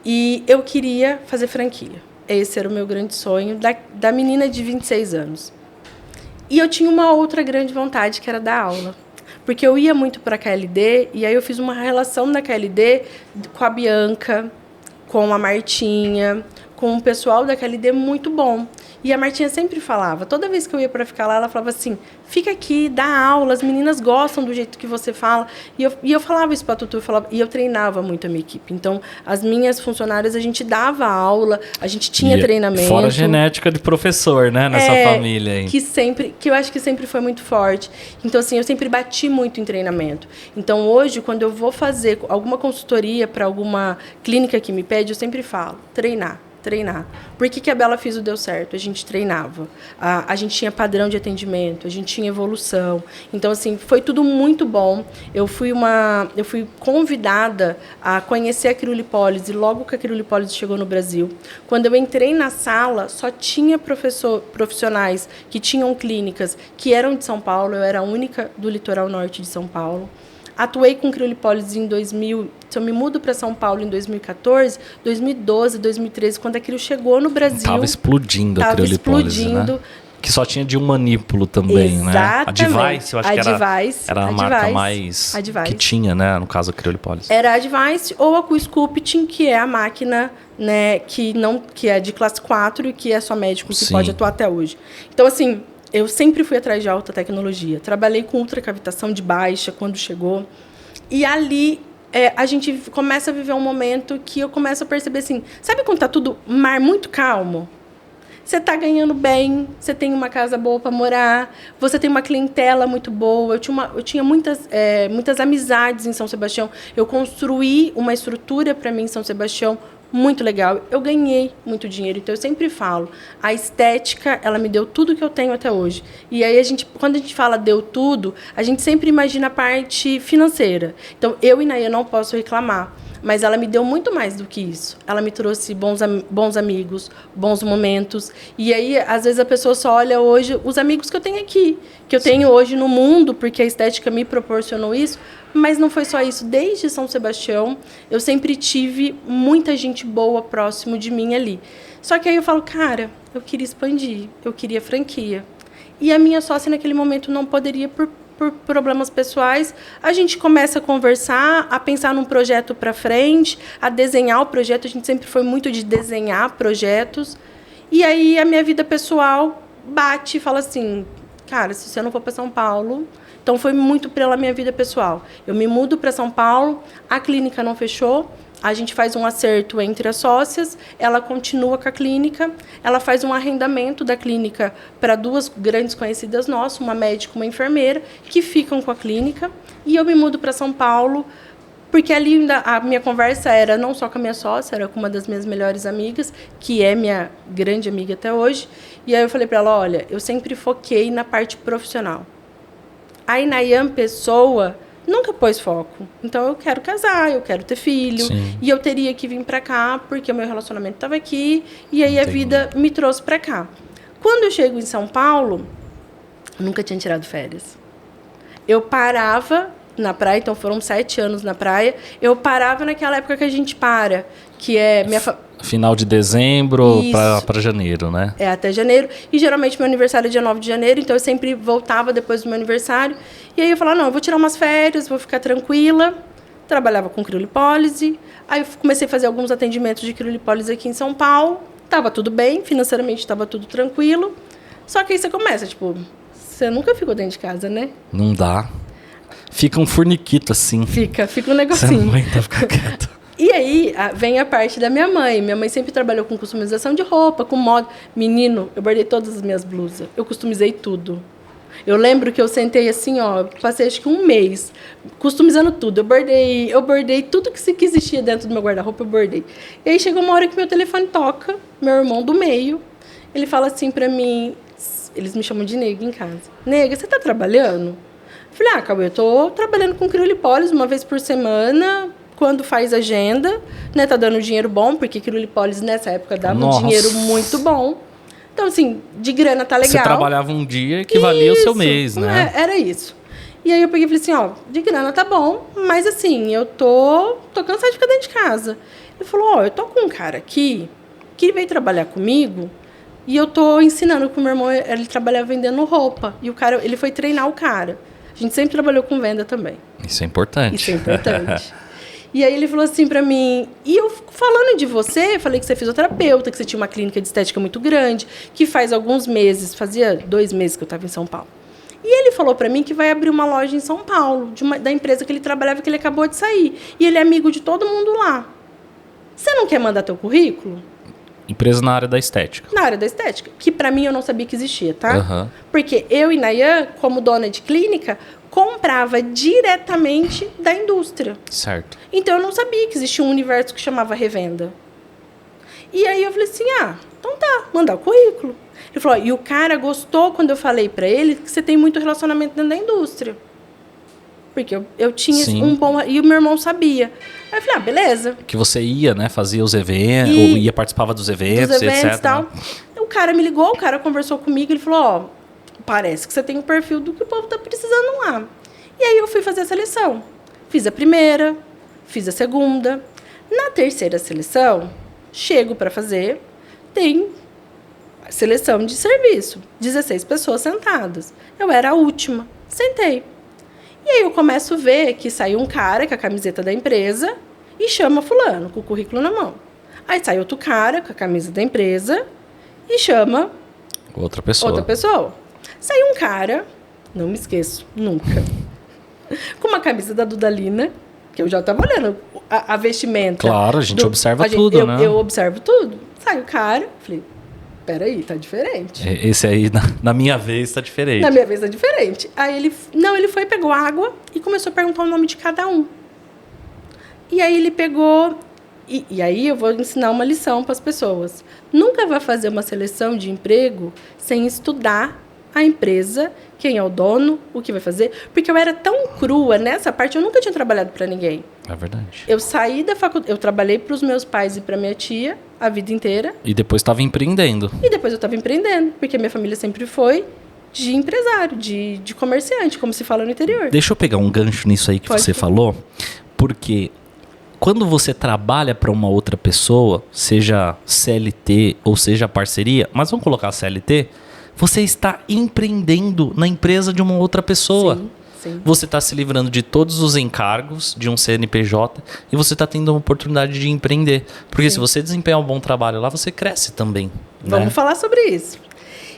e eu queria fazer franquia. Esse era o meu grande sonho, da menina de 26 anos. E eu tinha uma outra grande vontade, que era dar aula. Porque eu ia muito para a KLD, e aí eu fiz uma relação na KLD com a Bianca, com a Martinha, com o pessoal da KLD muito bom. E a Martinha sempre falava, toda vez que eu ia para ficar lá, ela falava assim, fica aqui, dá aula, as meninas gostam do jeito que você fala. E eu falava isso para a Tutu, e eu treinava muito a minha equipe. Então, as minhas funcionárias, a gente dava aula, a gente tinha treinamento. Fora a genética de professor, né, nessa família aí. Que eu acho que sempre foi muito forte. Então, assim, eu sempre bati muito em treinamento. Então, hoje, quando eu vou fazer alguma consultoria para alguma clínica que me pede, eu sempre falo, treinar. Por que a Bela Físio deu certo? A gente treinava. A gente tinha padrão de atendimento, a gente tinha evolução. Então, assim, foi tudo muito bom. Eu fui convidada a conhecer a criolipólise logo que a criolipólise chegou no Brasil. Quando eu entrei na sala, só tinha profissionais que tinham clínicas que eram de São Paulo. Eu era a única do litoral norte de São Paulo. Atuei com criolipólise em 2000. Se eu me mudo para São Paulo em 2014, 2012, 2013, quando a crio chegou no Brasil. Estava explodindo a criolipólise, né? Que só tinha de um manípulo também, exatamente, né? A Device, eu acho que era a marca mais que tinha, né? No caso, a criolipólise. Era a Device ou a Q-Sculpting, que é a máquina, né, que é de classe 4 e que é só médico que pode atuar até hoje. Então, assim, eu sempre fui atrás de alta tecnologia. Trabalhei com ultracavitação de baixa quando chegou. E ali a gente começa a viver um momento que eu começo a perceber assim... Sabe quando está tudo muito calmo? Você está ganhando bem, você tem uma casa boa para morar, você tem uma clientela muito boa. Eu tinha muitas amizades em São Sebastião. Eu construí uma estrutura para mim em São Sebastião muito legal. Eu ganhei muito dinheiro, então eu sempre falo, a estética, ela me deu tudo que eu tenho até hoje. E aí quando a gente fala deu tudo, a gente sempre imagina a parte financeira. Então eu e Inayan não posso reclamar, mas ela me deu muito mais do que isso. Ela me trouxe bons amigos, bons momentos. E aí, às vezes, a pessoa só olha hoje os amigos que eu tenho aqui, que eu tenho hoje no mundo, porque a estética me proporcionou isso. Mas não foi só isso. Desde São Sebastião, eu sempre tive muita gente boa próximo de mim ali. Só que aí eu falo, cara, eu queria expandir, eu queria franquia. E a minha sócia, naquele momento, não poderia por problemas pessoais. A gente começa a conversar, a pensar num projeto para frente, a desenhar o projeto. A gente sempre foi muito de desenhar projetos. E aí a minha vida pessoal bate e fala assim, cara, se você não for para São Paulo... Então, foi muito pela minha vida pessoal. Eu me mudo para São Paulo, a clínica não fechou, a gente faz um acerto entre as sócias, ela continua com a clínica, ela faz um arrendamento da clínica para 2 grandes conhecidas nossas, uma médica e uma enfermeira, que ficam com a clínica, e eu me mudo para São Paulo, porque ali ainda a minha conversa era não só com a minha sócia, era com uma das minhas melhores amigas, que é minha grande amiga até hoje, e aí eu falei para ela, olha, eu sempre foquei na parte profissional. A Inayan pessoa nunca pôs foco. Então, eu quero casar, eu quero ter filho. Sim. E eu teria que vir para cá, porque o meu relacionamento estava aqui. E aí, a vida me trouxe para cá. Quando eu chego em São Paulo, eu nunca tinha tirado férias. Eu parava na praia, então foram 7 anos na praia. Eu parava naquela época que a gente para, que é... Final de dezembro para janeiro, né? É, até janeiro. E geralmente meu aniversário é dia 9 de janeiro, então eu sempre voltava depois do meu aniversário. E aí eu falava, não, eu vou tirar umas férias, vou ficar tranquila. Trabalhava com criolipólise. Aí eu comecei a fazer alguns atendimentos de criolipólise aqui em São Paulo. Tava tudo bem, financeiramente estava tudo tranquilo. Só que aí você começa, tipo, você nunca ficou dentro de casa, né? Não dá. Fica um forniquito assim. Fica um negocinho. Você não aguenta ficar quieto. E aí vem a parte da minha mãe. Minha mãe sempre trabalhou com customização de roupa, com moda. Menino, eu bordei todas as minhas blusas. Eu customizei tudo. Eu lembro que eu sentei assim, ó, passei acho que um mês customizando tudo. Eu bordei tudo que existia dentro do meu guarda-roupa, eu bordei. E aí chegou uma hora que meu telefone toca, meu irmão do meio, ele fala assim pra mim, eles me chamam de nega em casa. Nega, você tá trabalhando? Eu falei, Cauê, eu tô trabalhando com criolipólise uma vez por semana, quando faz agenda, né, tá dando dinheiro bom, porque criolipólise nessa época dava um dinheiro muito bom. Então, assim, de grana tá legal. Você trabalhava um dia que valia o seu mês, né? Era isso. E aí eu peguei e falei assim, ó, de grana tá bom, mas assim, eu tô cansada de ficar dentro de casa. Ele falou, ó, eu tô com um cara aqui, que veio trabalhar comigo, e eu tô ensinando que o meu irmão, ele trabalhava vendendo roupa. E o cara, ele foi treinar o cara. A gente sempre trabalhou com venda também. Isso é importante. Isso é importante. E aí ele falou assim pra mim, e eu falando de você, falei que você é fisioterapeuta, que você tinha uma clínica de estética muito grande, que faz alguns meses, fazia 2 meses que eu estava em São Paulo. E ele falou pra mim que vai abrir uma loja em São Paulo, da empresa que ele trabalhava, que ele acabou de sair. E ele é amigo de todo mundo lá. Você não quer mandar teu currículo? Empresa na área da estética. Na área da estética, que pra mim eu não sabia que existia, tá? Uhum. Porque eu e Inayan, como dona de clínica, comprava diretamente da indústria. Certo. Então, eu não sabia que existia um universo que chamava revenda. E aí, eu falei assim, então tá, mandar o currículo. Ele falou, e o cara gostou quando eu falei pra ele que você tem muito relacionamento dentro da indústria. Porque eu tinha um bom... E o meu irmão sabia. Aí eu falei, beleza. Que você ia, né, fazia os eventos, ou ia participava dos eventos, etc. E tal. Né? O cara me ligou, o cara conversou comigo, ele falou, parece que você tem o perfil do que o povo tá precisando lá. E aí eu fui fazer a seleção. Fiz a primeira, fiz a segunda. Na terceira seleção, chego para fazer, tem seleção de serviço. 16 pessoas sentadas. Eu era a última. Sentei. E aí eu começo a ver que sai um cara com a camiseta da empresa e chama fulano, com o currículo na mão. Aí sai outro cara com a camisa da empresa e chama outra pessoa. Sai um cara, não me esqueço, nunca, com uma camisa da Dudalina, que eu já estava olhando a vestimenta. Claro, a gente observa tudo, né? Eu observo tudo. Sai o cara, falei, peraí, tá diferente. Esse aí, na minha vez, tá diferente. Na minha vez tá diferente. Aí ele foi, pegou água e começou a perguntar o nome de cada um. E aí ele pegou... E aí eu vou ensinar uma lição para as pessoas. Nunca vai fazer uma seleção de emprego sem estudar a empresa, quem é o dono, o que vai fazer. Porque eu era tão crua nessa parte, eu nunca tinha trabalhado para ninguém. É verdade. Eu saí da faculdade, eu trabalhei para os meus pais e para minha tia a vida inteira. E depois estava empreendendo. E depois eu estava empreendendo, porque minha família sempre foi de empresário, de comerciante, como se fala no interior. Deixa eu pegar um gancho nisso aí que você falou, porque... Quando você trabalha para uma outra pessoa, seja CLT ou seja parceria, mas vamos colocar CLT, você está empreendendo na empresa de uma outra pessoa. Sim. Você está se livrando de todos os encargos de um CNPJ e você está tendo a oportunidade de empreender. Porque se você desempenhar um bom trabalho lá, você cresce também. Vamos falar sobre isso.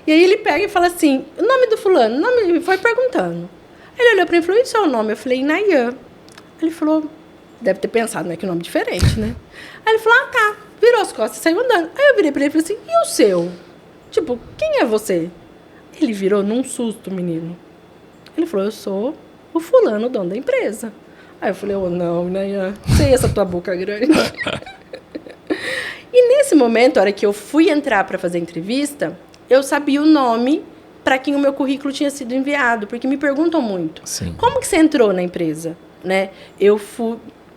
E aí ele pega e fala assim, o nome do fulano, ele foi perguntando. Ele olhou para mim e falou, e o seu nome? Eu falei, Inayan. Ele falou... deve ter pensado, né? Que nome diferente, né? Aí ele falou, tá. Virou as costas e saiu andando. Aí eu virei pra ele e falei assim, e o seu? Tipo, quem é você? Ele virou num susto, menino. Ele falou, eu sou o fulano, dono da empresa. Aí eu falei, não, né? Sei essa tua boca grande. E nesse momento, a hora que eu fui entrar para fazer a entrevista, eu sabia o nome para quem o meu currículo tinha sido enviado, porque me perguntam muito. Sim. Como que você entrou na empresa? Né?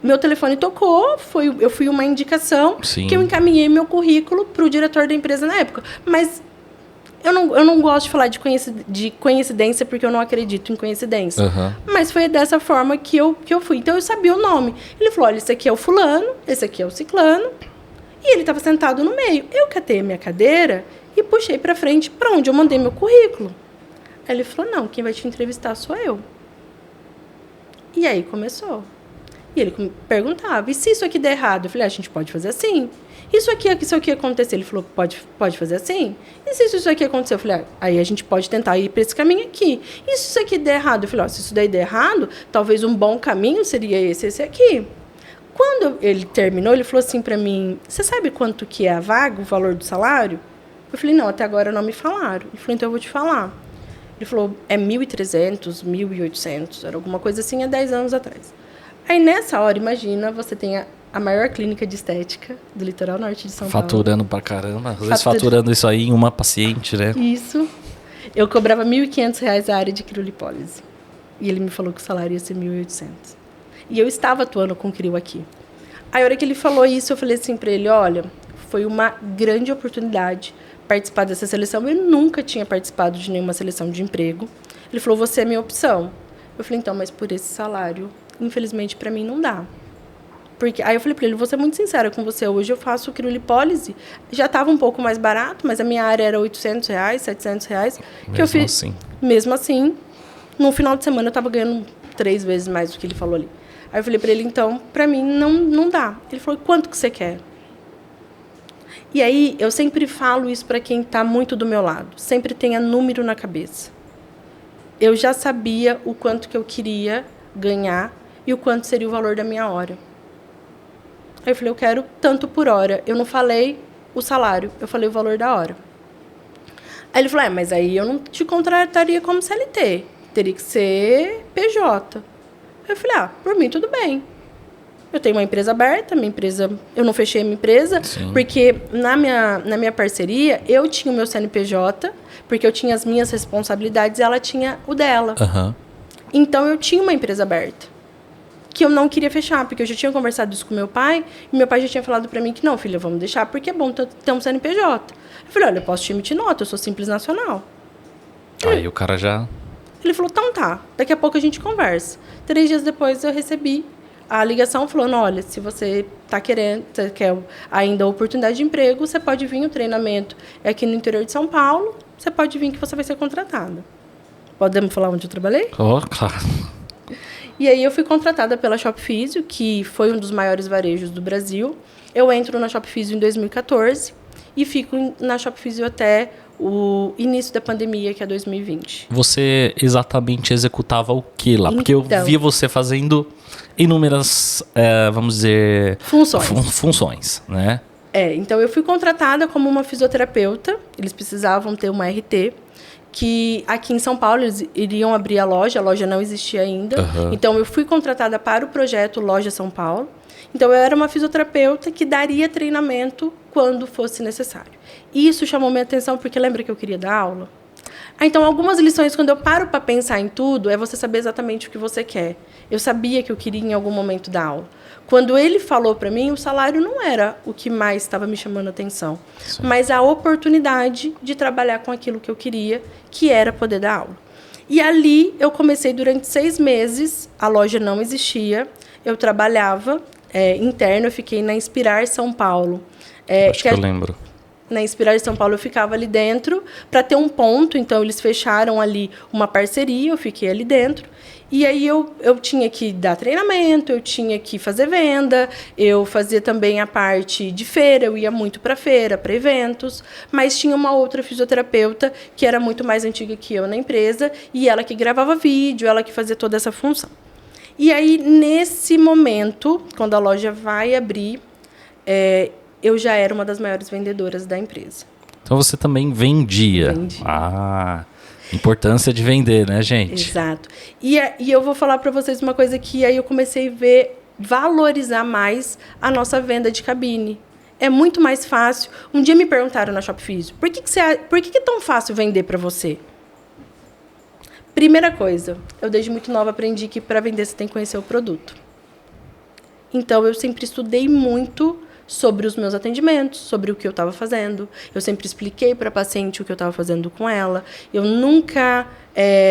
Meu telefone tocou, eu fui uma indicação. Sim. Que eu encaminhei meu currículo para o diretor da empresa na época. Mas eu não gosto de falar de coincidência, porque eu não acredito em coincidência. Uhum. Mas foi dessa forma que eu fui. Então, eu sabia o nome. Ele falou, olha, esse aqui é o fulano, esse aqui é o ciclano. E ele estava sentado no meio. Eu catei a minha cadeira e puxei para frente para onde eu mandei meu currículo. Aí ele falou, não, quem vai te entrevistar sou eu. E aí começou. E ele perguntava, e se isso aqui der errado? Eu falei, a gente pode fazer assim. Isso aqui acontecer? Ele falou, pode fazer assim? E se isso aqui acontecer? Eu falei, aí a gente pode tentar ir para esse caminho aqui. E se isso aqui der errado? Eu falei, se isso daí der errado, talvez um bom caminho seria esse aqui. Quando ele terminou, ele falou assim para mim, você sabe quanto que é a vaga, o valor do salário? Eu falei, não, até agora não me falaram. Ele falou, então eu vou te falar. Ele falou, é 1.300, 1.800, era alguma coisa assim há 10 anos atrás. Aí, nessa hora, imagina, você tem a maior clínica de estética do litoral norte de São Paulo. Faturando pra caramba. Às vezes faturando isso aí em uma paciente, né? Isso. Eu cobrava R$ 1.500 a área de criolipólise. E ele me falou que o salário ia ser 1.800. E eu estava atuando com crio aqui. Aí, a hora que ele falou isso, eu falei assim pra ele, olha, foi uma grande oportunidade participar dessa seleção. Eu nunca tinha participado de nenhuma seleção de emprego. Ele falou, você é minha opção. Eu falei, então, mas por esse salário, infelizmente, para mim não dá. Porque, aí eu falei para ele, vou ser muito sincera com você, hoje eu faço criolipólise, já estava um pouco mais barato, mas a minha área era R$800, R$700. Que eu fiz, assim. Mesmo assim, no final de semana eu estava ganhando 3 vezes mais do que ele falou ali. Aí eu falei para ele, então, para mim não dá. Ele falou, quanto que você quer? E aí, eu sempre falo isso para quem está muito do meu lado, sempre tenha número na cabeça. Eu já sabia o quanto que eu queria ganhar e o quanto seria o valor da minha hora. Aí eu falei, eu quero tanto por hora. Eu não falei o salário, eu falei o valor da hora. Aí ele falou, mas aí eu não te contrataria como CLT, teria que ser PJ. Aí eu falei, por mim tudo bem. Eu tenho uma empresa aberta, eu não fechei a minha empresa, sim, porque na minha parceria eu tinha o meu CNPJ, porque eu tinha as minhas responsabilidades e ela tinha o dela. Uhum. Então, eu tinha uma empresa aberta, que eu não queria fechar, porque eu já tinha conversado isso com meu pai, e meu pai já tinha falado para mim que não, filha, vamos deixar, porque é bom ter um CNPJ. Eu falei, olha, eu posso te emitir nota, eu sou Simples Nacional. Aí o cara já... Ele falou, então tá, daqui a pouco a gente conversa. 3 dias depois eu recebi a ligação falando, olha, se você está querendo, você quer ainda a oportunidade de emprego, você pode vir, o treinamento é aqui no interior de São Paulo, você pode vir que você vai ser contratada. Podemos falar onde eu trabalhei? Claro. E aí eu fui contratada pela Shop Físio, que foi um dos maiores varejos do Brasil. Eu entro na Shop Físio em 2014 e fico na Shop Físio até o início da pandemia, que é 2020. Você exatamente executava o que lá? Porque eu via você fazendo inúmeras, vamos dizer... Funções, né? Então eu fui contratada como uma fisioterapeuta. Eles precisavam ter uma RT, que aqui em São Paulo eles iriam abrir a loja não existia ainda. Uhum. Então eu fui contratada para o projeto Loja São Paulo. Então eu era uma fisioterapeuta que daria treinamento quando fosse necessário. E isso chamou minha atenção porque lembra que eu queria dar aula? Então algumas lições, quando eu paro para pensar em tudo, é você saber exatamente o que você quer. Eu sabia que eu queria em algum momento dar aula. Quando ele falou para mim, o salário não era o que mais estava me chamando a atenção. Sim. Mas a oportunidade de trabalhar com aquilo que eu queria, que era poder dar aula. E ali eu comecei durante 6 meses, a loja não existia, eu trabalhava interno, eu fiquei na Inspirar São Paulo. Acho que eu lembro. Na Inspirar São Paulo eu ficava ali dentro para ter um ponto, então eles fecharam ali uma parceria, eu fiquei ali dentro. E aí eu tinha que dar treinamento, eu tinha que fazer venda, eu fazia também a parte de feira, eu ia muito para feira, para eventos, mas tinha uma outra fisioterapeuta que era muito mais antiga que eu na empresa, e ela que gravava vídeo, ela que fazia toda essa função. E aí, nesse momento, quando a loja vai abrir, eu já era uma das maiores vendedoras da empresa. Então você também vendia. Importância de vender, né, gente? Exato. E eu vou falar para vocês uma coisa que aí eu comecei a valorizar mais a nossa venda de cabine. É muito mais fácil. Um dia me perguntaram na Shop Físio, por que é tão fácil vender para você? Primeira coisa, eu desde muito nova aprendi que para vender você tem que conhecer o produto. Então, eu sempre estudei muito sobre os meus atendimentos, sobre o que eu estava fazendo. Eu sempre expliquei para a paciente o que eu estava fazendo com ela. Eu nunca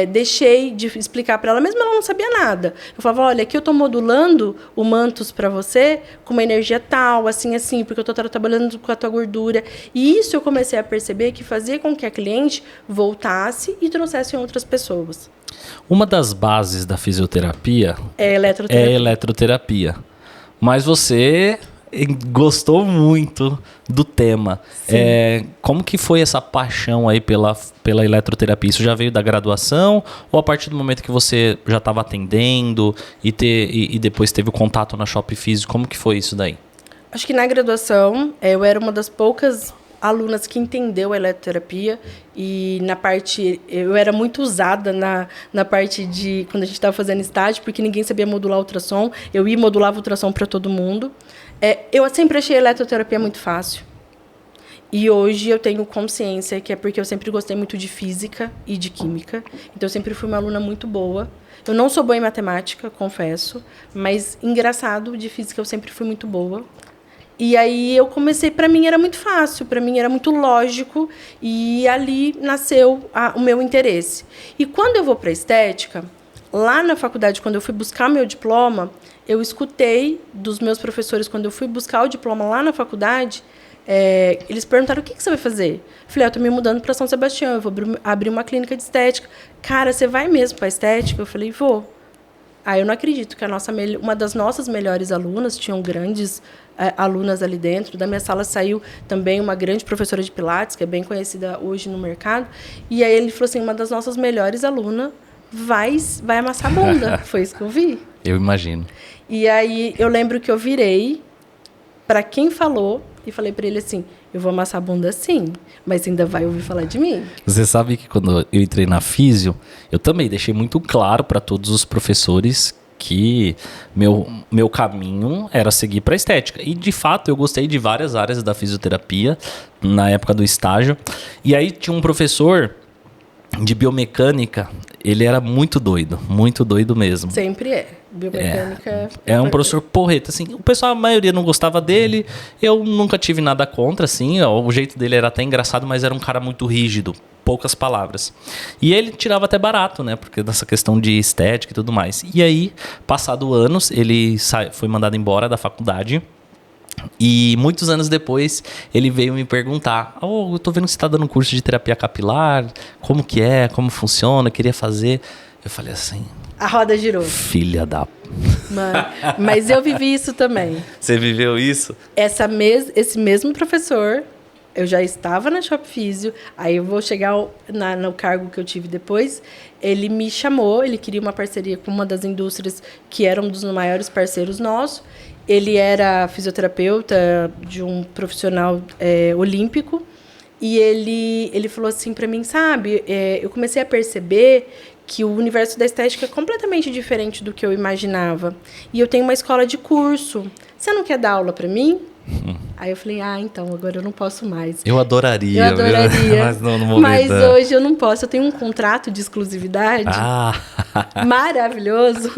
deixei de explicar para ela, mesmo ela não sabia nada. Eu falava, olha, aqui eu estou modulando o Mantus para você com uma energia tal, assim, porque eu estou trabalhando com a tua gordura. E isso eu comecei a perceber que fazia com que a cliente voltasse e trouxesse outras pessoas. Uma das bases da fisioterapia é eletroterapia. Mas você gostou muito do tema. Como que foi essa paixão aí pela eletroterapia? Isso já veio da graduação ou a partir do momento que você já estava atendendo e depois teve o contato na Shop Físio? Como que foi isso daí? Acho que na graduação eu era uma das poucas alunas que entendeu a eletroterapia e na parte... Eu era muito usada na parte de... Quando a gente estava fazendo estágio, porque ninguém sabia modular ultrassom. Eu ia modular ultrassom para todo mundo. Eu sempre achei a eletroterapia muito fácil. E hoje eu tenho consciência que é porque eu sempre gostei muito de física e de química. Então, eu sempre fui uma aluna muito boa. Eu não sou boa em matemática, confesso. Mas, engraçado, de física eu sempre fui muito boa. E aí eu comecei, para mim era muito fácil, para mim era muito lógico. E ali nasceu o meu interesse. E quando eu vou para estética, lá na faculdade, quando eu fui buscar meu diploma... Eu escutei dos meus professores, quando eu fui buscar o diploma lá na faculdade, eles perguntaram, o que você vai fazer? Eu falei, eu estou me mudando para São Sebastião, eu vou abrir uma clínica de estética. Cara, você vai mesmo para estética? Eu falei, vou. Aí eu não acredito que uma das nossas melhores alunas, tinham grandes alunas ali dentro, da minha sala saiu também uma grande professora de Pilates, que é bem conhecida hoje no mercado, e aí ele falou assim, uma das nossas melhores alunas vai amassar a bunda. Foi isso que eu vi. Eu imagino. E aí eu lembro que eu virei para quem falou e falei para ele assim, eu vou amassar a bunda sim, mas você ainda vai ouvir falar de mim. Você sabe que quando eu entrei na Físio, eu também deixei muito claro para todos os professores que meu caminho era seguir para estética. E, de fato, eu gostei de várias áreas da fisioterapia na época do estágio. E aí tinha um professor de biomecânica, ele era muito doido mesmo. Sempre é. Biomecânica é um professor porreta, assim. O pessoal, a maioria não gostava dele. Eu nunca tive nada contra, assim. O jeito dele era até engraçado, mas era um cara muito rígido. Poucas palavras. E ele tirava até barato, né? Porque dessa questão de estética e tudo mais. E aí, passado anos, ele foi mandado embora da faculdade. E muitos anos depois, ele veio me perguntar, eu tô vendo que você tá dando um curso de terapia capilar, como que é, como funciona, queria fazer. Eu falei assim... A roda girou. Filha da... Mas eu vivi isso também. Você viveu isso? Esse mesmo professor, eu já estava na Shop Físio, aí eu vou chegar no cargo que eu tive depois, ele me chamou, ele queria uma parceria com uma das indústrias que era um dos maiores parceiros nossos. Ele era fisioterapeuta de um profissional olímpico e ele falou assim para mim, sabe, eu comecei a perceber que o universo da estética é completamente diferente do que eu imaginava. E eu tenho uma escola de curso. Você não quer dar aula para mim? Aí eu falei, então, agora eu não posso mais. Eu adoraria. Mas não no momento. Mas hoje eu não posso. Eu tenho um contrato de exclusividade maravilhoso.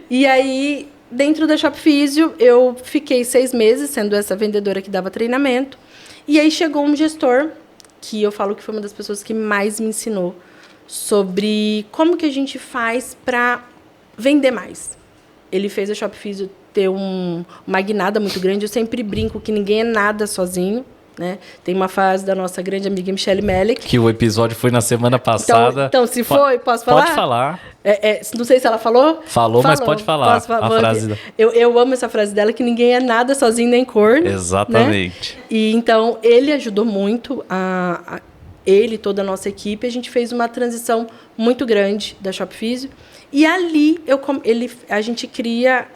E aí... Dentro da Shop Físio, eu fiquei 6 meses sendo essa vendedora que dava treinamento. E aí chegou um gestor, que eu falo que foi uma das pessoas que mais me ensinou sobre como que a gente faz para vender mais. Ele fez a Shop Físio ter uma guinada muito grande. Eu sempre brinco que ninguém é nada sozinho. Né? Tem uma frase da nossa grande amiga Michelle Melek. Que o episódio foi na semana passada. Então se foi, posso falar? Pode falar. Não sei se ela falou. Falou, mas pode falar. A frase eu amo essa frase dela, que ninguém é nada sozinho nem corno. Exatamente. Né? E então, ele ajudou muito ele e toda a nossa equipe, a gente fez uma transição muito grande da Shop Físio. E ali a gente cria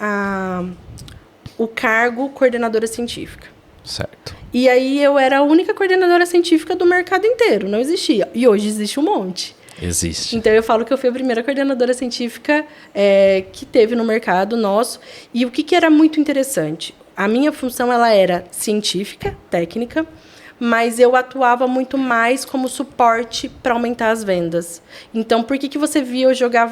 o cargo coordenadora científica. Certo. E aí eu era a única coordenadora científica do mercado inteiro, não existia. E hoje existe um monte. Existe. Então eu falo que eu fui a primeira coordenadora científica que teve no mercado nosso. E o que era muito interessante? A minha função ela era científica, técnica, mas eu atuava muito mais como suporte para aumentar as vendas. Então, por que você via eu jogar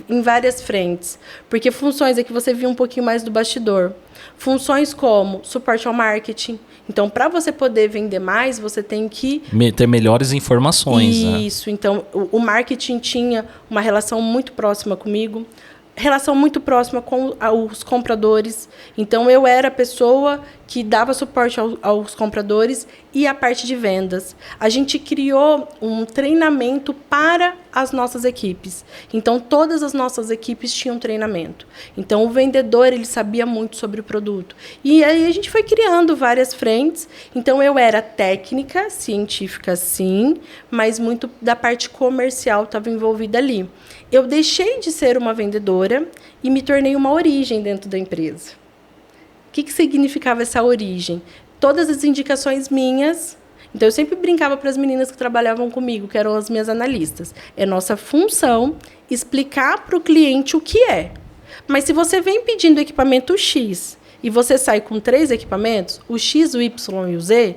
em várias frentes? Porque funções é que você via um pouquinho mais do bastidor. Funções como suporte ao marketing. Então, para você poder vender mais, você tem que ter melhores informações. Isso. Né? Então, o marketing tinha uma relação muito próxima comigo. Relação muito próxima com os compradores. Então, eu era a pessoa que dava suporte aos compradores e a parte de vendas. A gente criou um treinamento para as nossas equipes. Então, todas as nossas equipes tinham treinamento. Então, o vendedor ele sabia muito sobre o produto. E aí, a gente foi criando várias frentes. Então, eu era técnica, científica, sim, mas muito da parte comercial estava envolvida ali. Eu deixei de ser uma vendedora e me tornei uma origem dentro da empresa. O que significava essa origem? Todas as indicações minhas. Então, eu sempre brincava para as meninas que trabalhavam comigo, que eram as minhas analistas. É nossa função explicar para o cliente o que é. Mas se você vem pedindo equipamento X e você sai com 3 equipamentos, o X, o Y e o Z,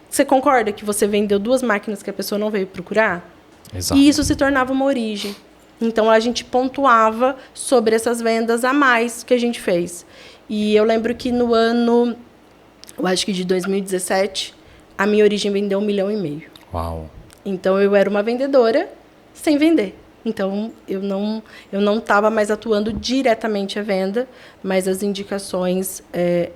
você concorda que você vendeu 2 máquinas que a pessoa não veio procurar? Exato. E isso se tornava uma origem. Então, a gente pontuava sobre essas vendas a mais que a gente fez. E eu lembro que no ano, eu acho que de 2017, a minha origem vendeu 1,5 milhão. Uau! Então, eu era uma vendedora sem vender. Então, eu não estava mais atuando diretamente a venda, mas as indicações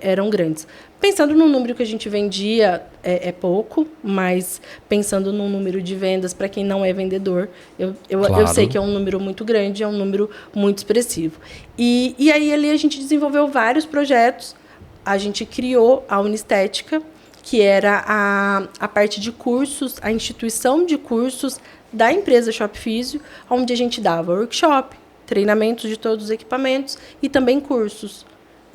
eram grandes. Pensando no número que a gente vendia, é pouco, mas pensando no número de vendas, para quem não é vendedor, Claro. Eu sei que é um número muito grande, é um número muito expressivo. E aí, ali, a gente desenvolveu vários projetos. A gente criou a Unistética, que era a parte de cursos, a instituição de cursos da empresa Shop Físio, onde a gente dava workshop, treinamentos de todos os equipamentos e também cursos.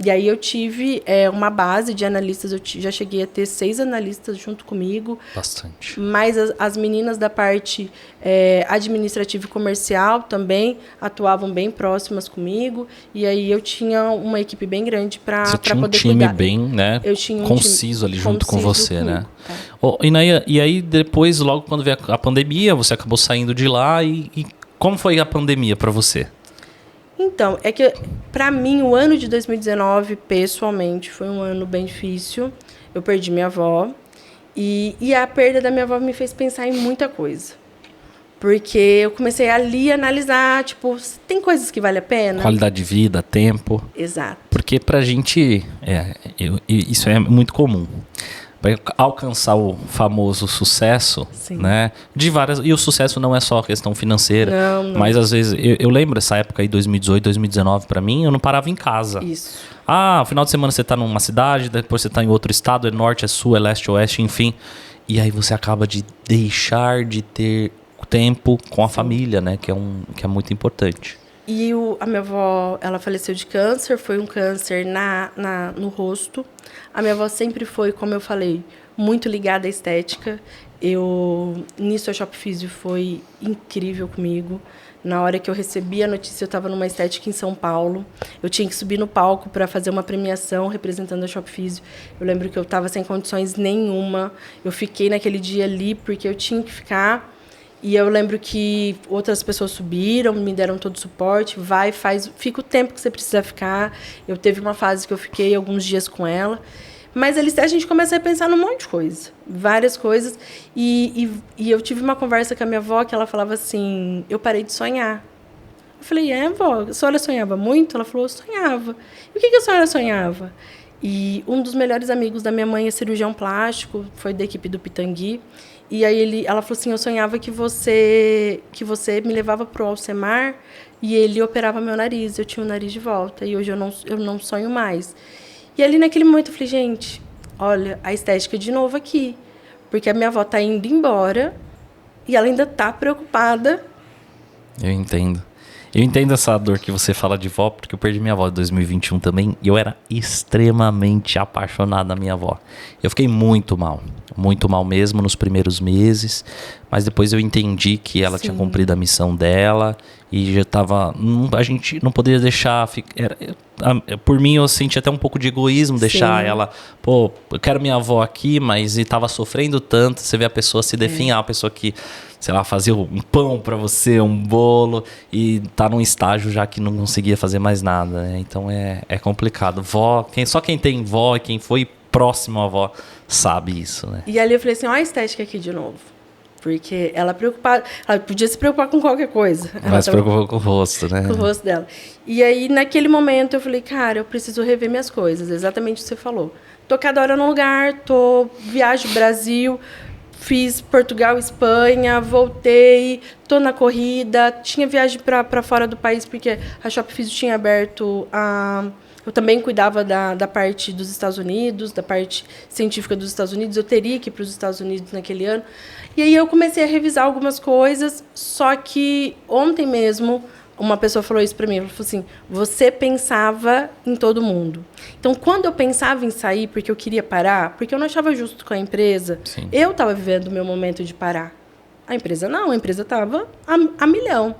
E aí eu tive uma base de analistas, eu já cheguei a ter 6 analistas junto comigo. Bastante. Mas as meninas da parte administrativa e comercial também atuavam bem próximas comigo. E aí eu tinha uma equipe bem grande para poder cuidar. Você tinha um time bem, né, eu tinha conciso ali junto com você, comigo, né? tá. Inaia, e aí depois, logo quando veio a pandemia, você acabou saindo de lá e como foi a pandemia para você? Então, é que, para mim, o ano de 2019, pessoalmente, foi um ano bem difícil. Eu perdi minha avó. E a perda da minha avó me fez pensar em muita coisa. Porque eu comecei ali a analisar, tipo, tem coisas que vale a pena? Qualidade de vida, tempo. Exato. Porque pra gente, isso é muito comum. Para alcançar o famoso sucesso, Sim. Né? E o sucesso não é só a questão financeira. Não. Mas às vezes, eu lembro essa época aí, 2018, 2019, para mim, eu não parava em casa. Isso. No final de semana você tá numa cidade, depois você tá em outro estado, é norte, é sul, é leste, oeste, enfim. E aí você acaba de deixar de ter tempo com a família, né? Que é muito importante. E a minha avó, ela faleceu de câncer, foi um câncer no rosto. A minha avó sempre foi, como eu falei, muito ligada à estética. Nisso a Shop Físio foi incrível comigo. Na hora que eu recebi a notícia, eu estava numa estética em São Paulo. Eu tinha que subir no palco para fazer uma premiação representando a Shop Físio. Eu lembro que eu estava sem condições nenhuma. Eu fiquei naquele dia ali porque eu tinha que ficar. E eu lembro que outras pessoas subiram, me deram todo o suporte. Fica o tempo que você precisa ficar. Eu teve uma fase que eu fiquei alguns dias com ela. Mas ali a gente começa a pensar num monte de coisa. Várias coisas. E eu tive uma conversa com a minha avó que ela falava assim, eu parei de sonhar. Eu falei, vó, a senhora sonhava muito? Ela falou, eu sonhava. E o que a senhora sonhava? E um dos melhores amigos da minha mãe é cirurgião plástico, foi da equipe do Pitangui. E aí ela falou assim, eu sonhava que você me levava pro Alcemar e ele operava meu nariz, eu tinha o nariz de volta. E hoje eu não sonho mais. E ali naquele momento eu falei, gente, olha, a estética de novo aqui. porque a minha avó tá indo embora e ela ainda tá preocupada. Eu entendo. Eu entendo essa dor que você fala de vó, porque eu perdi minha avó em 2021 também, e eu era extremamente apaixonado na minha avó. Eu fiquei muito mal mesmo nos primeiros meses, mas depois eu entendi que ela tinha cumprido a missão dela, e já tava... a gente não poderia deixar... por mim, eu senti até um pouco de egoísmo deixar ela... Pô, eu quero minha avó aqui, mas tava sofrendo tanto. Você vê a pessoa se definhar, a pessoa que, sei lá, fazia um pão pra você, um bolo, e tá num estágio já que não conseguia fazer mais nada, né? Então é complicado. Vó, só quem tem vó e quem foi próximo à avó sabe isso, né? E ali eu falei assim, olha a estética aqui de novo. Porque ela preocupada... Ela podia se preocupar com qualquer coisa. Ela se preocupou com o rosto, né? Com o rosto dela. E aí, naquele momento, eu falei, cara, eu preciso rever minhas coisas. Exatamente o que você falou. Tô cada hora num lugar, viajo Brasil, fiz Portugal, Espanha, voltei, tô na corrida. Tinha viagem para fora do país, porque a Shop Físio tinha aberto a... Eu também cuidava da parte dos Estados Unidos, da parte científica dos Estados Unidos. Eu teria que ir para os Estados Unidos naquele ano. E aí eu comecei a revisar algumas coisas, só que ontem mesmo uma pessoa falou isso para mim. Ela falou assim, você pensava em todo mundo. Então, quando eu pensava em sair, porque eu queria parar, porque eu não achava justo com a empresa, eu estava vivendo o meu momento de parar. A empresa não, a empresa estava a milhão.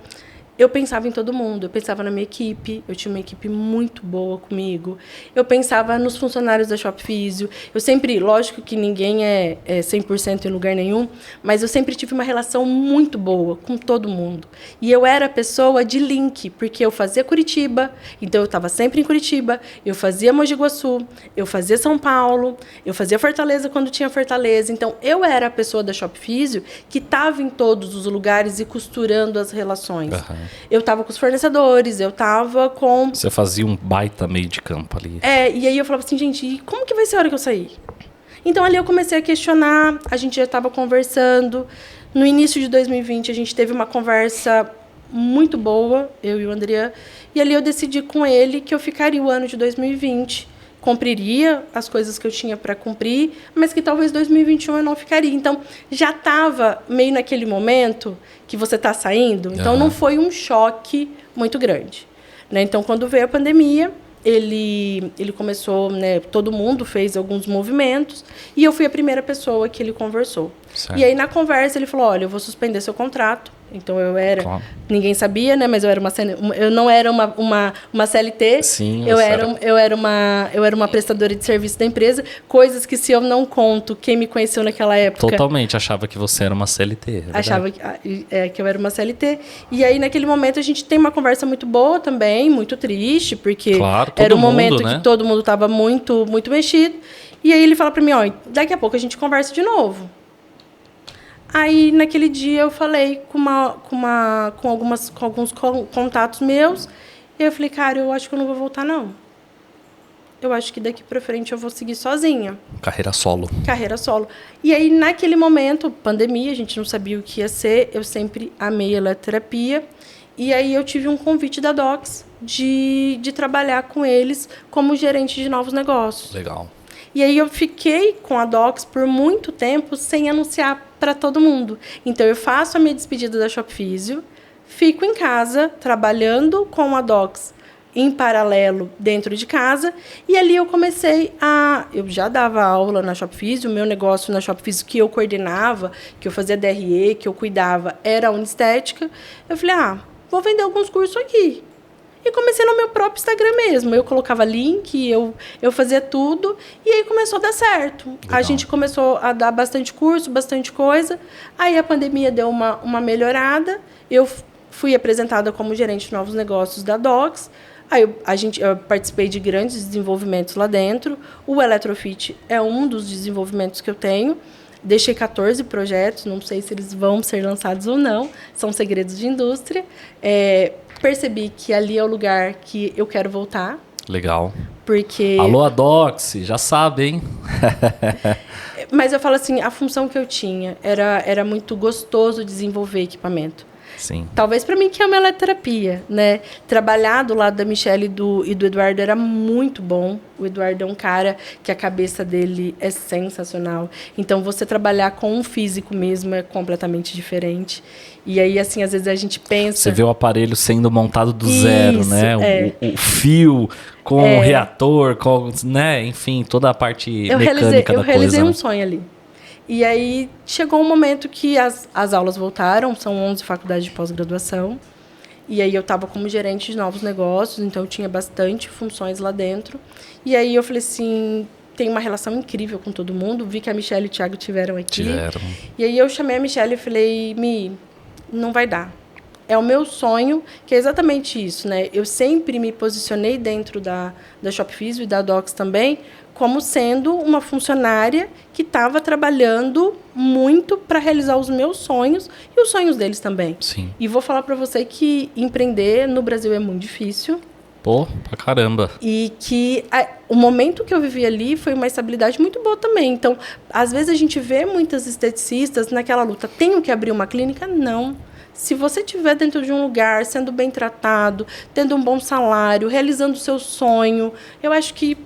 Eu pensava em todo mundo, eu pensava na minha equipe, eu tinha uma equipe muito boa comigo, eu pensava nos funcionários da Shop Físio, eu sempre, lógico que ninguém é 100% em lugar nenhum, mas eu sempre tive uma relação muito boa com todo mundo. E eu era a pessoa de link, porque eu fazia Curitiba, então eu estava sempre em Curitiba, eu fazia Mogi Guaçu, eu fazia São Paulo, eu fazia Fortaleza quando tinha Fortaleza, então eu era a pessoa da Shop Físio que estava em todos os lugares e costurando as relações. Eu estava com os fornecedores, eu estava com... Você fazia um baita meio de campo ali. E aí eu falava assim, gente, como que vai ser a hora que eu sair? Então ali eu comecei a questionar, a gente já estava conversando. No início de 2020 a gente teve uma conversa muito boa, eu e o André, e ali eu decidi com ele que eu ficaria o ano de 2020, cumpriria as coisas que eu tinha para cumprir, mas que talvez 2021 eu não ficaria. Então, já estava meio naquele momento que você está saindo, então não foi um choque muito grande, né? Então, quando veio a pandemia, ele começou, né, todo mundo fez alguns movimentos, e eu fui a primeira pessoa que ele conversou. Certo. E aí, na conversa, ele falou, olha, eu vou suspender seu contrato. Então, eu era... Claro. Ninguém sabia, né? Mas eu não era uma CLT. Sim, eu era uma prestadora de serviço da empresa. Coisas que, se eu não conto, quem me conheceu naquela época... Totalmente achava que você era uma CLT. Achava que eu era uma CLT. E aí, naquele momento, a gente tem uma conversa muito boa também, muito triste, porque claro, era um momento, né? que todo mundo estava muito, muito mexido. E aí, ele fala para mim, ó, daqui a pouco a gente conversa de novo. Aí, naquele dia, eu falei com alguns contatos meus. E eu falei, cara, eu acho que eu não vou voltar, não. Eu acho que daqui para frente eu vou seguir sozinha. Carreira solo. Carreira solo. E aí, naquele momento, pandemia, a gente não sabia o que ia ser. Eu sempre amei eletroterapia. E aí, eu tive um convite da Docs de trabalhar com eles como gerente de novos negócios. Legal. E aí, eu fiquei com a Docs por muito tempo sem anunciar para todo mundo. Então, eu faço a minha despedida da Shop Físio, fico em casa, trabalhando com a Docs em paralelo dentro de casa, e ali eu comecei a... Eu já dava aula na Shop Físio, o meu negócio na Shop Físio que eu coordenava, que eu fazia DRE, que eu cuidava, era a Unistética. Eu falei, vou vender alguns cursos aqui. E comecei no meu próprio Instagram mesmo. Eu colocava link, eu fazia tudo. E aí começou a dar certo. Legal. A gente começou a dar bastante curso, bastante coisa. Aí a pandemia deu uma melhorada. Eu fui apresentada como gerente de novos negócios da Docs. Aí eu participei de grandes desenvolvimentos lá dentro. O Eletrofit é um dos desenvolvimentos que eu tenho. Deixei 14 projetos, não sei se eles vão ser lançados ou não. São segredos de indústria. Percebi que ali é o lugar que eu quero voltar. Legal. Porque... Alô, Adox, já sabe, hein? Mas eu falo assim, a função que eu tinha era muito gostoso desenvolver equipamento. Sim. Talvez para mim que amo a eletroterapia, né? Trabalhar do lado da Michelle e do Eduardo era muito bom. O Eduardo é um cara que a cabeça dele é sensacional. Então, você trabalhar com um físico mesmo é completamente diferente. E aí, assim, às vezes a gente pensa... Você vê o aparelho sendo montado do zero, né? O fio com o reator, com, né? Enfim, toda a parte mecânica da coisa. Eu realizei um sonho ali. E aí, chegou um momento que as aulas voltaram, são 11 faculdades de pós-graduação. E aí, eu estava como gerente de novos negócios, então eu tinha bastante funções lá dentro. E aí, eu falei assim... Tem uma relação incrível com todo mundo. Vi que a Michelle e o Thiago tiveram aqui. E aí, eu chamei a Michelle e falei... Mi, não vai dar. É o meu sonho, que é exatamente isso, né? Eu sempre me posicionei dentro da Shop Físio e da Docs também, como sendo uma funcionária que estava trabalhando muito para realizar os meus sonhos e os sonhos deles também. Sim. E vou falar para você que empreender no Brasil é muito difícil. Pô, pra caramba. E que o momento que eu vivi ali foi uma estabilidade muito boa também. Então, às vezes a gente vê muitas esteticistas naquela luta. Tenho que abrir uma clínica? Não. Se você estiver dentro de um lugar, sendo bem tratado, tendo um bom salário, realizando o seu sonho, eu acho que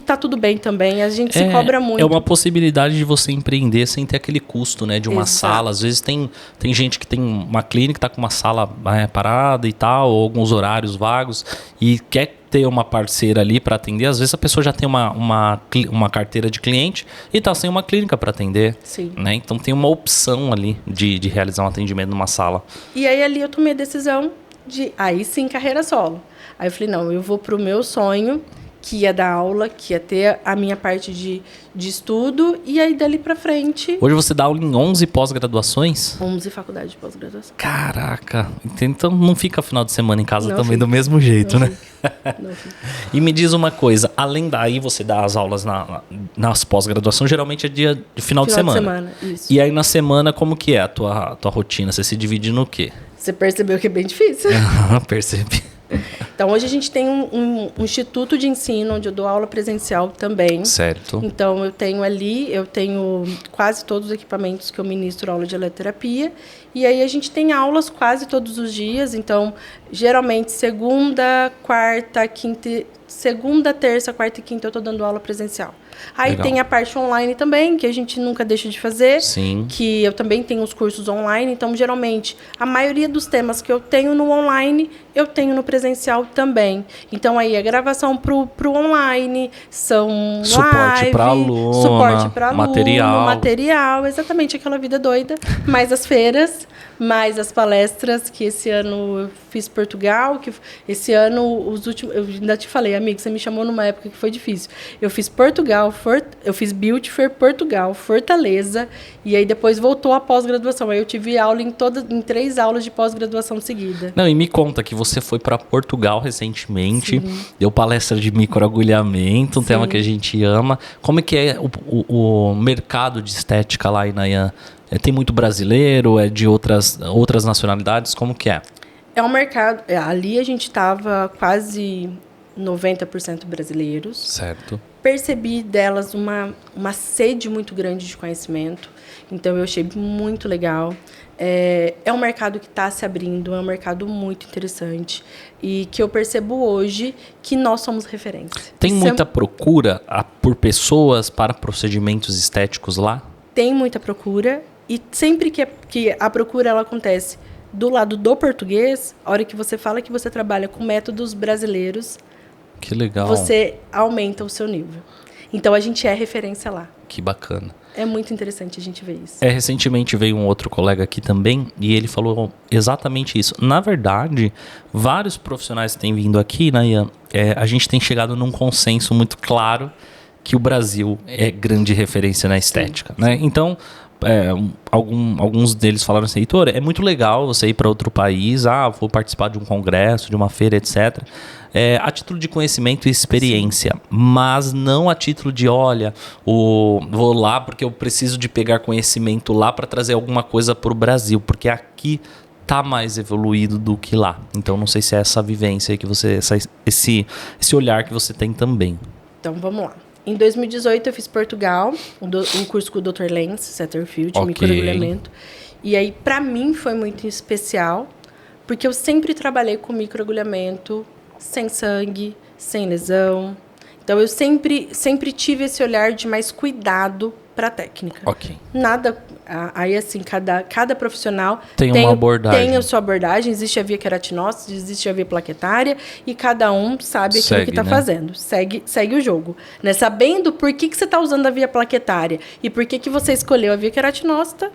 tá tudo bem também. A gente se cobra muito. É uma possibilidade de você empreender sem ter aquele custo, né? De uma sala. Às vezes tem gente que tem uma clínica, tá com uma sala parada e tal, ou alguns horários vagos, e quer ter uma parceira ali para atender. Às vezes a pessoa já tem uma carteira de cliente e tá sem uma clínica para atender. Sim. Né? Então tem uma opção ali de realizar um atendimento numa sala. E aí ali eu tomei a decisão de, aí sim, carreira solo. Aí eu falei, não, eu vou pro meu sonho, que ia dar aula, que ia ter a minha parte de estudo, e aí dali pra frente... Hoje você dá aula em 11 pós-graduações? 11 faculdades de pós-graduação. Caraca! Então não fica final de semana em casa não também fica. Do mesmo jeito, não né? Não fica. E me diz uma coisa, além daí você dá as aulas nas pós-graduações, geralmente é dia de final de semana. Isso. E aí na semana, como que é a tua rotina? Você se divide no quê? Você percebeu que é bem difícil? Percebi. Então, hoje a gente tem um instituto de ensino, onde eu dou aula presencial também. Certo. Então, eu tenho quase todos os equipamentos que eu ministro aula de eletroterapia. E aí, a gente tem aulas quase todos os dias. Então, geralmente, segunda, terça, quarta e quinta, eu estou dando aula presencial. Aí Legal. Tem a parte online também, que a gente nunca deixa de fazer. Sim. Que eu também tenho os cursos online. Então, geralmente, a maioria dos temas que eu tenho no online, eu tenho no presencial também. Então, aí a gravação pro online, são suporte para aluno, suporte para aluno, material, exatamente aquela vida doida. Mais as feiras, mais as palestras, que esse ano eu fiz Portugal, que esse ano, eu ainda te falei, amigo, você me chamou numa época que foi difícil. Eu fiz Portugal, eu fiz Beauty Fair Portugal, Fortaleza, e aí depois voltou a pós-graduação. Aí eu tive aula em 3 aulas de pós-graduação seguida. Não, e me conta que você foi para Portugal recentemente, deu palestra de microagulhamento, um tema que a gente ama. Como é que é o mercado de estética lá em Nayã? Tem muito brasileiro? É de outras nacionalidades? Como que é? É um mercado... Ali a gente estava quase 90% brasileiros. Certo. Percebi delas uma sede muito grande de conhecimento. Então, eu achei muito legal. É um mercado que está se abrindo, é um mercado muito interessante. E que eu percebo hoje que nós somos referência. Tem muita procura por pessoas para procedimentos estéticos lá? Tem muita procura. E sempre que a procura ela acontece do lado do português, a hora que você fala que você trabalha com métodos brasileiros, que legal. Você aumenta o seu nível. Então, a gente é referência lá. Que bacana. É muito interessante a gente ver isso. Recentemente veio um outro colega aqui também e ele falou exatamente isso. Na verdade, vários profissionais que têm vindo aqui, Nayã, a gente tem chegado num consenso muito claro que o Brasil é grande referência na estética, né? Então, alguns deles falaram assim, Heitor, é muito legal você ir para outro país, vou participar de um congresso, de uma feira, etc. A título de conhecimento e experiência, mas não a título de, olha, vou lá porque eu preciso de pegar conhecimento lá para trazer alguma coisa para o Brasil, porque aqui tá mais evoluído do que lá. Então, não sei se é essa vivência que você, esse olhar que você tem também. Então, vamos lá. Em 2018 eu fiz Portugal, um curso com o Dr. Lance Satterfield, microagulhamento. E aí, para mim, foi muito especial, porque eu sempre trabalhei com microagulhamento, sem sangue, sem lesão. Então, eu sempre tive esse olhar de mais cuidado para a técnica. Nada... Aí, assim, cada profissional tem uma abordagem. Tem a sua abordagem. Existe a via queratinócita, existe a via plaquetária, e cada um sabe aquilo que está fazendo. Segue o jogo. Né? Sabendo por que você está usando a via plaquetária e por que você escolheu a via queratinócita,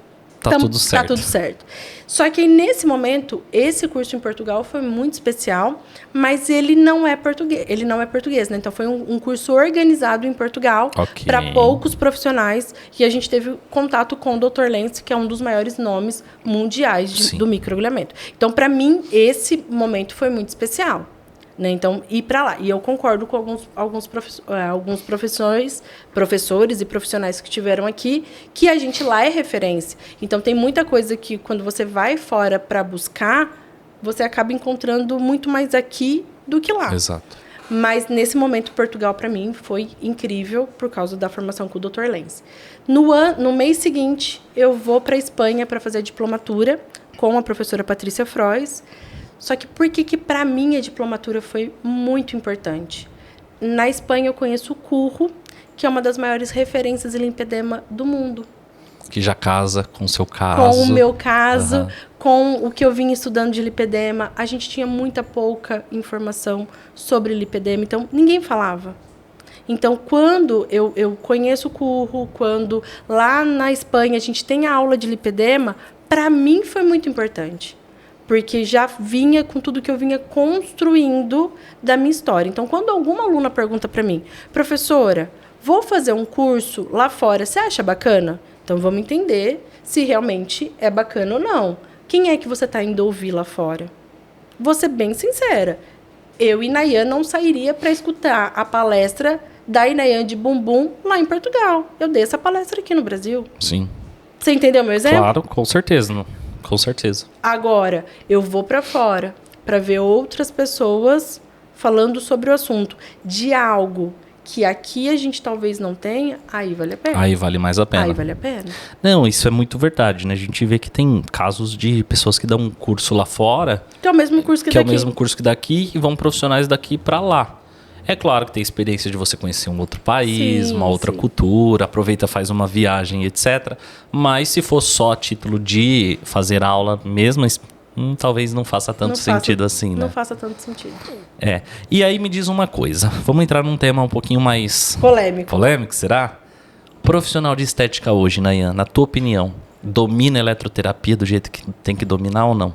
Tá tudo certo. Tá tudo certo. Só que nesse momento, esse curso em Portugal foi muito especial, mas ele não é português, né? Então foi um curso organizado em Portugal para poucos profissionais, e a gente teve contato com o Dr. Lance, que é um dos maiores nomes mundiais do microagulhamento. Então, para mim, esse momento foi muito especial. Né? Então, ir para lá. E eu concordo com alguns professores e profissionais que tiveram aqui, que a gente lá é referência. Então, tem muita coisa que, quando você vai fora para buscar, você acaba encontrando muito mais aqui do que lá. Exato. Mas, nesse momento, Portugal, para mim, foi incrível por causa da formação com o Dr. Lance. No mês seguinte, eu vou para a Espanha para fazer a diplomatura com a professora Patrícia Frois. Só que por que para mim a diplomatura foi muito importante? Na Espanha eu conheço o Curro, que é uma das maiores referências em linfedema do mundo. Que já casa com o seu caso. Com o meu caso, com o que eu vim estudando de lipedema. A gente tinha muita pouca informação sobre lipedema, então ninguém falava. Então, quando eu conheço o Curro, quando lá na Espanha a gente tem a aula de lipedema, para mim foi muito importante. Porque já vinha com tudo que eu vinha construindo da minha história. Então, quando alguma aluna pergunta para mim, professora, vou fazer um curso lá fora, você acha bacana? Então, vamos entender se realmente é bacana ou não. Quem é que você está indo ouvir lá fora? Vou ser bem sincera. Eu e Nayan não sairia para escutar a palestra da Inayan de Bumbum lá em Portugal. Eu dei essa palestra aqui no Brasil. Sim. Você entendeu meu exemplo? Claro, com certeza. Não. Com certeza. Agora, eu vou para fora para ver outras pessoas falando sobre o assunto de algo que aqui a gente talvez não tenha, aí vale a pena. Aí vale mais a pena. Aí vale a pena. Não, isso é muito verdade, né? A gente vê que tem casos de pessoas que dão um curso lá fora... Que é o mesmo curso que daqui. Que é o mesmo curso que daqui, e vão profissionais daqui para lá. É claro que tem experiência de você conhecer um outro país, uma outra cultura, aproveita, faz uma viagem, etc. Mas se for só a título de fazer aula mesmo, talvez não faça tanto sentido assim, né? Não faça tanto sentido. É. E aí me diz uma coisa, vamos entrar num tema um pouquinho mais... Polêmico. Polêmico, será? Profissional de estética hoje, Nayan, na tua opinião, domina a eletroterapia do jeito que tem que dominar ou não?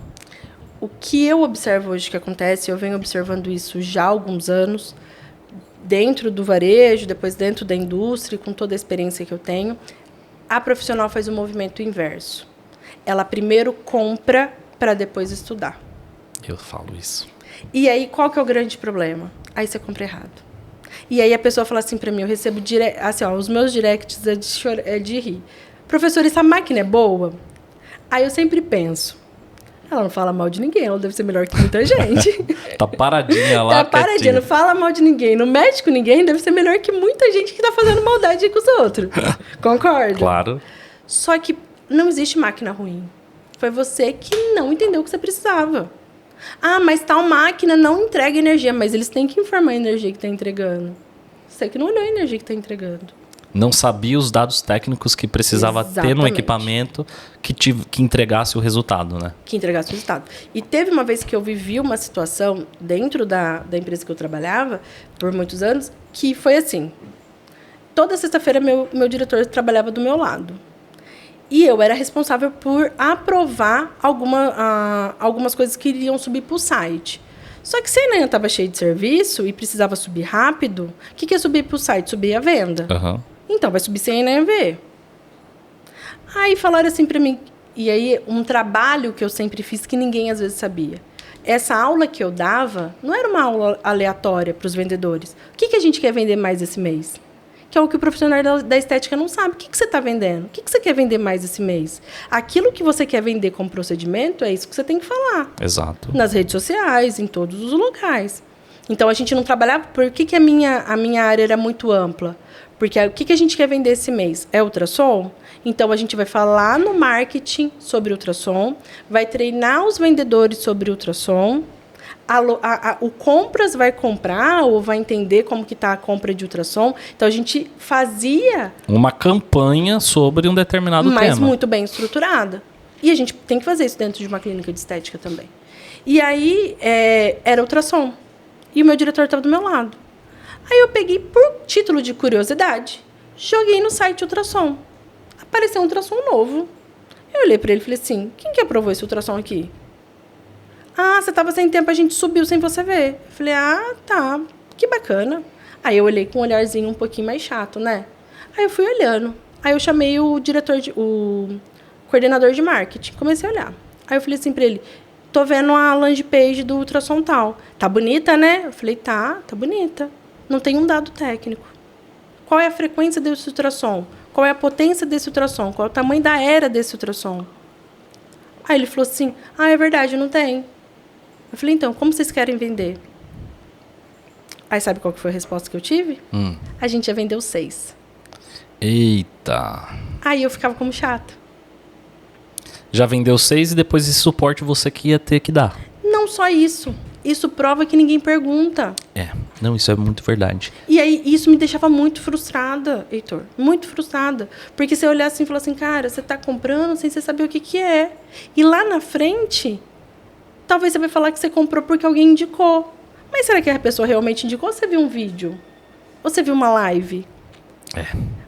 O que eu observo hoje que acontece, eu venho observando isso já há alguns anos, dentro do varejo, depois dentro da indústria, com toda a experiência que eu tenho, a profissional faz o movimento inverso. Ela primeiro compra para depois estudar. Eu falo isso. E aí, qual que é o grande problema? Aí você compra errado. E aí a pessoa fala assim para mim, eu recebo assim, ó, os meus directs é de rir. Professor, essa máquina é boa? Aí eu sempre penso, ela não fala mal de ninguém, ela deve ser melhor que muita gente. Tá paradinha lá. Tá paradinha, não fala mal de ninguém. Não mexe com ninguém, deve ser melhor que muita gente que tá fazendo maldade com os outros. Concorda? Claro. Só que não existe máquina ruim. Foi você que não entendeu o que você precisava. Ah, mas tal máquina não entrega energia, mas eles têm que informar a energia que tá entregando. Você que não olhou a energia que tá entregando. Não sabia os dados técnicos que precisava ter no equipamento que entregasse o resultado, né? Que entregasse o resultado. E teve uma vez que eu vivi uma situação dentro da empresa que eu trabalhava, por muitos anos, que foi assim. Toda sexta-feira, meu diretor trabalhava do meu lado. E eu era responsável por aprovar algumas coisas que iriam subir para o site. Só que se a Inayan estava cheia de serviço e precisava subir rápido, o que ia subir para o site? Subir a venda. Uhum. Então, vai subir sem a Inayan ver. Aí falaram assim para mim, e aí um trabalho que eu sempre fiz que ninguém às vezes sabia. Essa aula que eu dava não era uma aula aleatória para os vendedores. O que a gente quer vender mais esse mês? Que é o que o profissional da estética não sabe. O que você está vendendo? O que você quer vender mais esse mês? Aquilo que você quer vender como procedimento, é isso que você tem que falar. Exato. Nas redes sociais, em todos os locais. Então, a gente não trabalhava... Por que a minha área era muito ampla? Porque o que a gente quer vender esse mês? É ultrassom? Então, a gente vai falar no marketing sobre ultrassom, vai treinar os vendedores sobre ultrassom, o compras vai comprar ou vai entender como que está a compra de ultrassom. Então, a gente fazia... uma campanha sobre um determinado tema. Mas muito bem estruturada. E a gente tem que fazer isso dentro de uma clínica de estética também. E aí, era ultrassom. E o meu diretor estava do meu lado. Aí eu peguei, por título de curiosidade, joguei no site ultrassom. Apareceu um ultrassom novo. Eu olhei para ele e falei assim, quem que aprovou esse ultrassom aqui? Ah, você estava sem tempo, a gente subiu sem você ver. Eu falei, tá, que bacana. Aí eu olhei com um olharzinho um pouquinho mais chato, né? Aí eu fui olhando. Aí eu chamei o coordenador de marketing. Comecei a olhar. Aí eu falei assim para ele, tô vendo a landing page do ultrassom tal. Tá bonita, né? Eu falei, tá bonita. Não tem um dado técnico. Qual é a frequência desse ultrassom? Qual é a potência desse ultrassom? Qual é o tamanho da era desse ultrassom? Aí ele falou assim, é verdade, não tem. Eu falei, então, como vocês querem vender? Aí sabe qual que foi a resposta que eu tive? A gente já vendeu 6. Eita. Aí eu ficava como chato. Já vendeu 6 e depois esse suporte você que ia ter que dar. Não só isso. Isso prova que ninguém pergunta. Não, isso é muito verdade. E aí, isso me deixava muito frustrada, Heitor. Muito frustrada. Porque você olhar assim e falar assim, cara, você está comprando sem você saber o que é. E lá na frente, talvez você vai falar que você comprou porque alguém indicou. Mas será que a pessoa realmente indicou ou você viu um vídeo? Ou você viu uma live?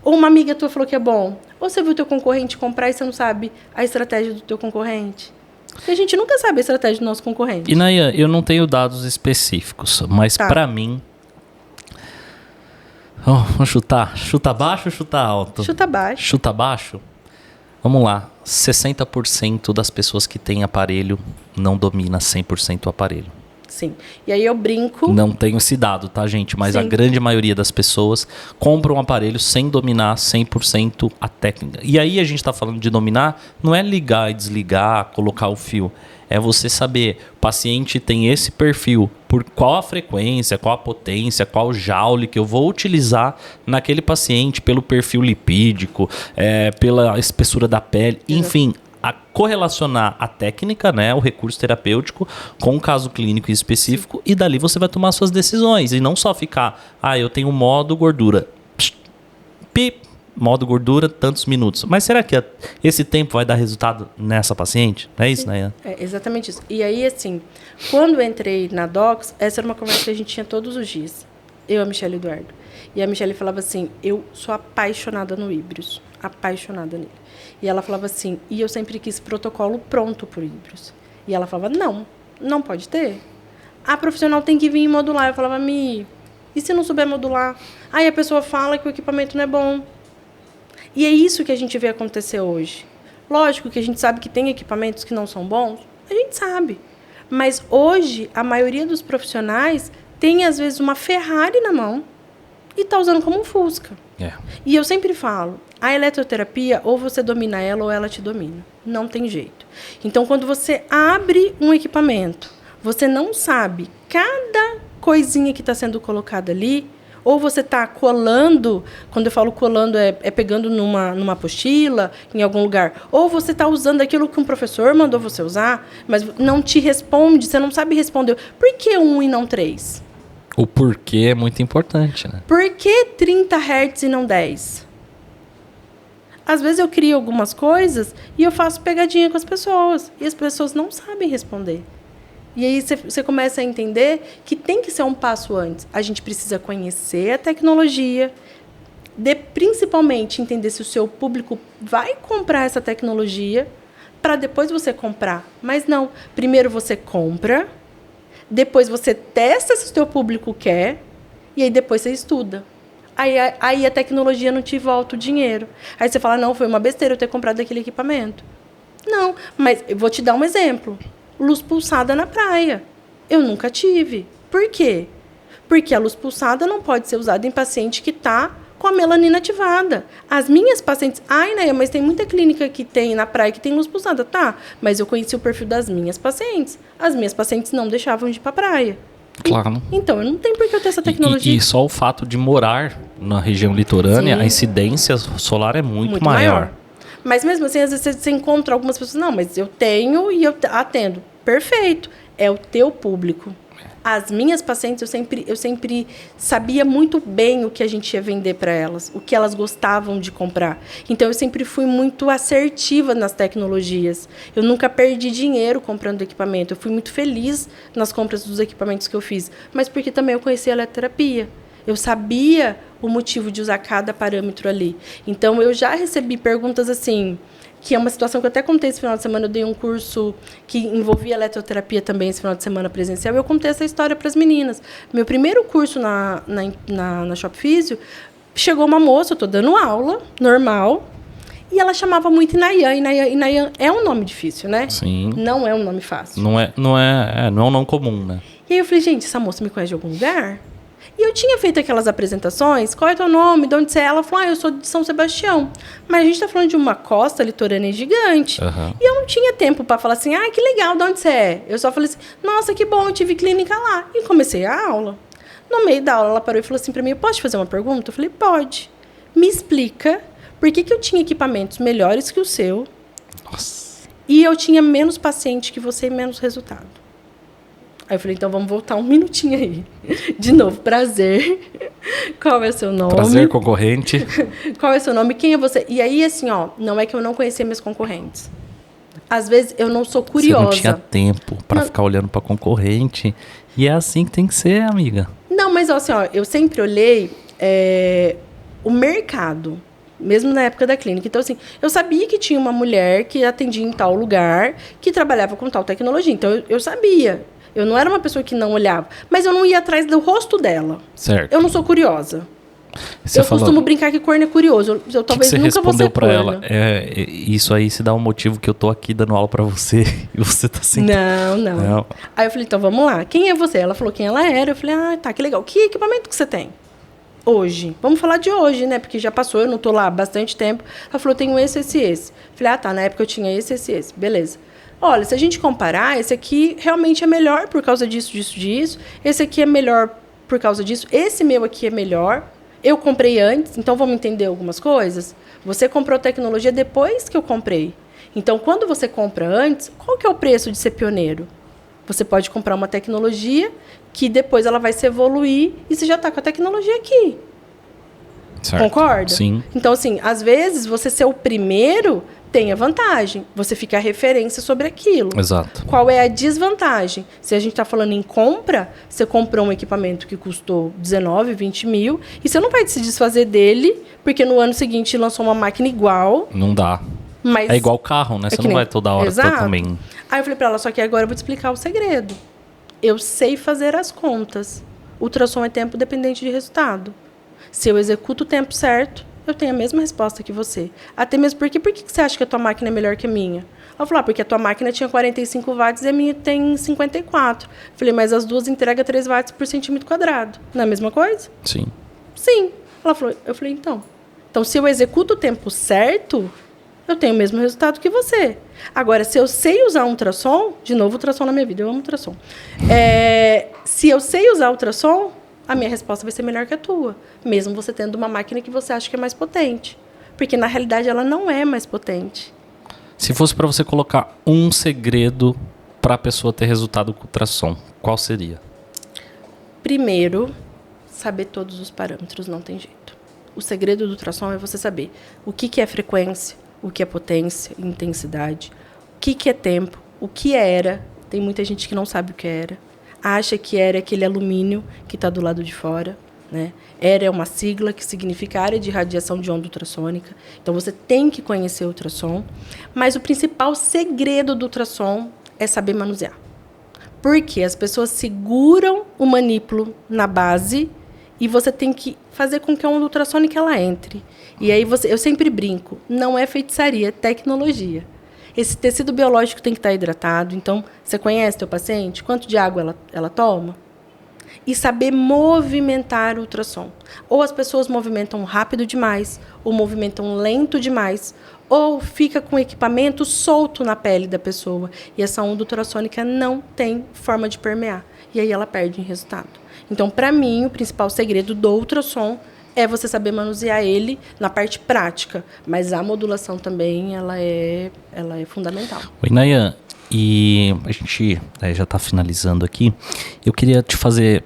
Ou uma amiga tua falou que é bom? Ou você viu o teu concorrente comprar e você não sabe a estratégia do teu concorrente? Porque a gente nunca sabe a estratégia do nosso concorrente. E, Nayan, eu não tenho dados específicos, mas pra mim... vamos chutar. Chuta baixo ou chuta alto? Chuta baixo. Chuta baixo? Vamos lá. 60% das pessoas que têm aparelho não domina 100% o aparelho. Sim. E aí eu brinco... Não tenho esse dado, tá, gente? Mas Sim. A grande maioria das pessoas compra um aparelho sem dominar 100% a técnica. E aí a gente tá falando de dominar, não é ligar e desligar, colocar o fio. É você saber, o paciente tem esse perfil, por qual a frequência, qual a potência, qual o joule que eu vou utilizar naquele paciente, pelo perfil lipídico, pela espessura da pele, enfim... a correlacionar a técnica, né, o recurso terapêutico com o caso clínico específico. E dali você vai tomar suas decisões e não só ficar, eu tenho modo gordura, modo gordura, tantos minutos. Mas será que esse tempo vai dar resultado nessa paciente? Não é isso, Nayan? É exatamente isso. E aí, assim, quando eu entrei na Docs, essa era uma conversa que a gente tinha todos os dias. Eu e a Michelle Eduardo. E a Michelle falava assim, eu sou apaixonada no Híbrios. Apaixonada nele. E ela falava assim, e eu sempre quis protocolo pronto por Híbrios. E ela falava, não pode ter. A profissional tem que vir modular. Eu falava, e se não souber modular? Aí a pessoa fala que o equipamento não é bom. E é isso que a gente vê acontecer hoje. Lógico que a gente sabe que tem equipamentos que não são bons, a gente sabe. Mas hoje, a maioria dos profissionais tem, às vezes, uma Ferrari na mão e está usando como um Fusca. E eu sempre falo, a eletroterapia, ou você domina ela ou ela te domina. Não tem jeito. Então, quando você abre um equipamento, você não sabe cada coisinha que está sendo colocada ali, ou você está colando, quando eu falo colando, é pegando numa apostila, em algum lugar, ou você está usando aquilo que um professor mandou você usar, mas não te responde, você não sabe responder. Por que 1 e não 3? O porquê é muito importante, né? Por que 30 Hz e não 10? Às vezes eu crio algumas coisas e eu faço pegadinha com as pessoas. E as pessoas não sabem responder. E aí você começa a entender que tem que ser um passo antes. A gente precisa conhecer a tecnologia, principalmente entender se o seu público vai comprar essa tecnologia, para depois você comprar. Mas não, primeiro você compra, depois você testa se o seu público quer, e aí depois você estuda. Aí a tecnologia não te volta o dinheiro. Aí você fala, não, foi uma besteira eu ter comprado aquele equipamento. Não, mas eu vou te dar um exemplo. Luz pulsada na praia. Eu nunca tive. Por quê? Porque a luz pulsada não pode ser usada em paciente que está com a melanina ativada. As minhas pacientes... Nayan, mas tem muita clínica que tem na praia que tem luz pulsada. Tá, mas eu conheci o perfil das minhas pacientes. As minhas pacientes não deixavam de ir para a praia. Claro. Então, não tem por que eu ter essa tecnologia. E só o fato de morar na região litorânea, a incidência solar é muito maior. Mas mesmo assim, às vezes você encontra algumas pessoas, não, mas eu tenho e eu atendo. Perfeito. É o teu público. As minhas pacientes, eu sempre sabia muito bem o que a gente ia vender para elas, o que elas gostavam de comprar. Então, eu sempre fui muito assertiva nas tecnologias. Eu nunca perdi dinheiro comprando equipamento. Eu fui muito feliz nas compras dos equipamentos que eu fiz. Mas porque também eu conhecia a eletroterapia. Eu sabia o motivo de usar cada parâmetro ali. Então, eu já recebi perguntas assim... que é uma situação que eu até contei esse final de semana. Eu dei um curso que envolvia eletroterapia também esse final de semana presencial. E eu contei essa história para as meninas. Meu primeiro curso na Shop Físio, chegou uma moça, eu estou dando aula, normal, e ela chamava muito Inayan. Inayan é um nome difícil, né? Sim. Não é um nome fácil. Não é um nome comum, né? E aí eu falei, gente, essa moça me conhece de algum lugar? E eu tinha feito aquelas apresentações, qual é o teu nome, de onde você é? Ela falou, eu sou de São Sebastião. Mas a gente está falando de uma costa litorânea gigante. Uhum. E eu não tinha tempo para falar assim, que legal, de onde você é? Eu só falei assim, nossa, que bom, eu tive clínica lá. E comecei a aula. No meio da aula, ela parou e falou assim para mim, eu posso te fazer uma pergunta? Eu falei, pode. Me explica por que eu tinha equipamentos melhores que o seu. Nossa. E eu tinha menos paciente que você e menos resultado. Aí eu falei, então vamos voltar um minutinho aí. De novo, prazer. Qual é o seu nome? Prazer, concorrente. Qual é o seu nome? Quem é você? E aí, assim, não é que eu não conhecia meus concorrentes. Às vezes, eu não sou curiosa. Você não tinha tempo para ficar olhando para concorrente. E é assim que tem que ser, amiga. Não, mas assim, eu sempre olhei o mercado. Mesmo na época da clínica. Então, assim, eu sabia que tinha uma mulher que atendia em tal lugar, que trabalhava com tal tecnologia. Então, eu sabia. Eu não era uma pessoa que não olhava. Mas eu não ia atrás do rosto dela. Certo. Eu não sou curiosa. Você costumo brincar que corno é curioso. Eu talvez nunca vou ser corno. O que você respondeu pra ela? Isso aí se dá um motivo que eu tô aqui dando aula pra você e você tá sem... Não. Aí eu falei, então vamos lá. Quem é você? Ela falou quem ela era. Eu falei, tá, que legal. Que equipamento que você tem? Hoje. Vamos falar de hoje, né? Porque já passou, eu não tô lá há bastante tempo. Ela falou, tenho esse. Falei, tá, na época eu tinha esse. Beleza. Olha, se a gente comparar, esse aqui realmente é melhor por causa disso. Esse aqui é melhor por causa disso. Esse meu aqui é melhor. Eu comprei antes, então vamos entender algumas coisas? Você comprou tecnologia depois que eu comprei. Então, quando você compra antes, qual que é o preço de ser pioneiro? Você pode comprar uma tecnologia que depois ela vai se evoluir e você já está com a tecnologia aqui. Certo. Concorda? Sim. Então, assim, às vezes, você ser o primeiro tem a vantagem. Você fica a referência sobre aquilo. Exato. Qual é a desvantagem? Se a gente está falando em compra, você comprou um equipamento que custou 19, 20 mil e você não vai se desfazer dele porque no ano seguinte lançou uma máquina igual. Não dá. Mas é igual carro, né? Você não vai toda hora também. Aí eu falei para ela, só que agora eu vou te explicar o segredo. Eu sei fazer as contas. Ultrassom é tempo dependente de resultado. Se eu executo o tempo certo, eu tenho a mesma resposta que você. Até mesmo porque, por que você acha que a tua máquina é melhor que a minha? Ela falou, porque a tua máquina tinha 45 watts e a minha tem 54. Falei, mas as duas entregam 3 watts por centímetro quadrado. Não é a mesma coisa? Sim. Sim. Ela falou, eu falei, então. Então, se eu executo o tempo certo, eu tenho o mesmo resultado que você. Agora, se eu sei usar ultrassom, de novo ultrassom na minha vida, eu amo ultrassom. Se eu sei usar ultrassom, a minha resposta vai ser melhor que a tua. Mesmo você tendo uma máquina que você acha que é mais potente. Porque, na realidade, ela não é mais potente. Se fosse para você colocar um segredo para a pessoa ter resultado com ultrassom, qual seria? Primeiro, saber todos os parâmetros, não tem jeito. O segredo do ultrassom é você saber o que é frequência, o que é potência, intensidade, o que é tempo, o que era. Tem muita gente que não sabe o que era. Acha que era aquele alumínio que está do lado de fora. Né? ERA é uma sigla que significa área de radiação de onda ultrassônica. Então, você tem que conhecer o ultrassom. Mas o principal segredo do ultrassom é saber manusear. Porque as pessoas seguram o manípulo na base e você tem que fazer com que a onda ultrassônica ela entre. E aí, eu sempre brinco, não é feitiçaria, é tecnologia. Esse tecido biológico tem que estar hidratado. Então, você conhece teu paciente? Quanto de água ela toma? E saber movimentar o ultrassom. Ou as pessoas movimentam rápido demais, ou movimentam lento demais, ou fica com o equipamento solto na pele da pessoa. E essa onda ultrassônica não tem forma de permear. e aí ela perde em resultado. Então, para mim, o principal segredo do ultrassom é você saber manusear ele na parte prática, mas a modulação também ela é fundamental. Oi, Nayan, e a gente já está finalizando aqui. Eu queria te fazer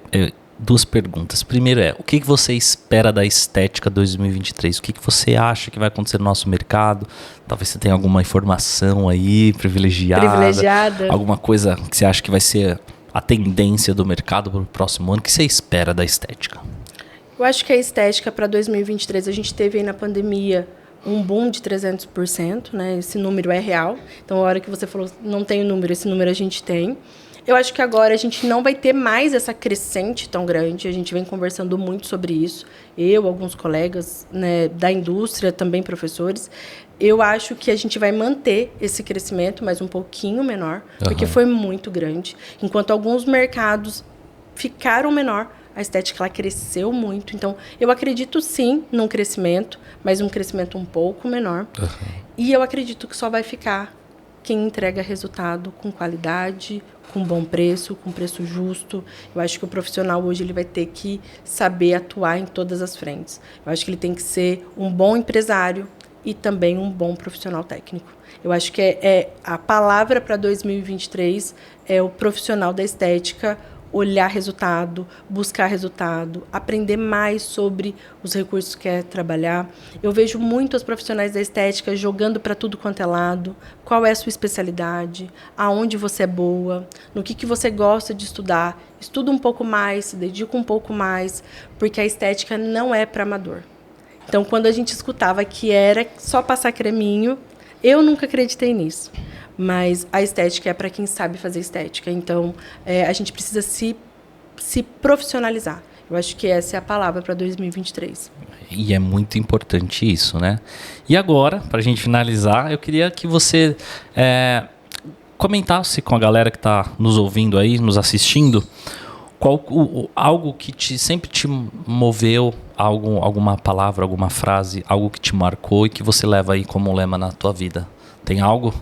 2 perguntas. Primeiro o que você espera da estética 2023? O que você acha que vai acontecer no nosso mercado? Talvez você tenha alguma informação aí privilegiada. Alguma coisa que você acha que vai ser a tendência do mercado para o próximo ano. O que você espera da estética? Eu acho que a estética para 2023, a gente teve aí na pandemia um boom de 300%, né? Esse número é real. Então, a hora que você falou, não tem o número, esse número a gente tem. Eu acho que agora a gente não vai ter mais essa crescente tão grande. A gente vem conversando muito sobre isso. Eu, alguns colegas, né, da indústria, também professores. Eu acho que a gente vai manter esse crescimento, mas um pouquinho menor, porque foi muito grande. Enquanto alguns mercados ficaram menor, a estética ela cresceu muito. Então, eu acredito sim num crescimento, mas um crescimento um pouco menor. E eu acredito que só vai ficar quem entrega resultado com qualidade, com bom preço, com preço justo. Eu acho que o profissional hoje ele vai ter que saber atuar em todas as frentes. Eu acho que ele tem que ser um bom empresário e também um bom profissional técnico. Eu acho que a palavra para 2023 é o profissional da estética olhar resultado, buscar resultado, aprender mais sobre os recursos que quer trabalhar. Eu vejo muitos profissionais da estética jogando para tudo quanto é lado. Qual é a sua especialidade? Aonde você é boa? No que você gosta de estudar? Estuda um pouco mais, se dedica um pouco mais, porque a estética não é para amador. Então, quando a gente escutava que era só passar creminho, eu nunca acreditei nisso. Mas a estética é para quem sabe fazer estética. Então, a gente precisa se profissionalizar. Eu acho que essa é a palavra para 2023. E é muito importante isso, né? E agora, para a gente finalizar, eu queria que você comentasse com a galera que está nos ouvindo aí, nos assistindo, algo que sempre te moveu, alguma palavra, alguma frase, algo que te marcou e que você leva aí como lema na tua vida. Tem algo?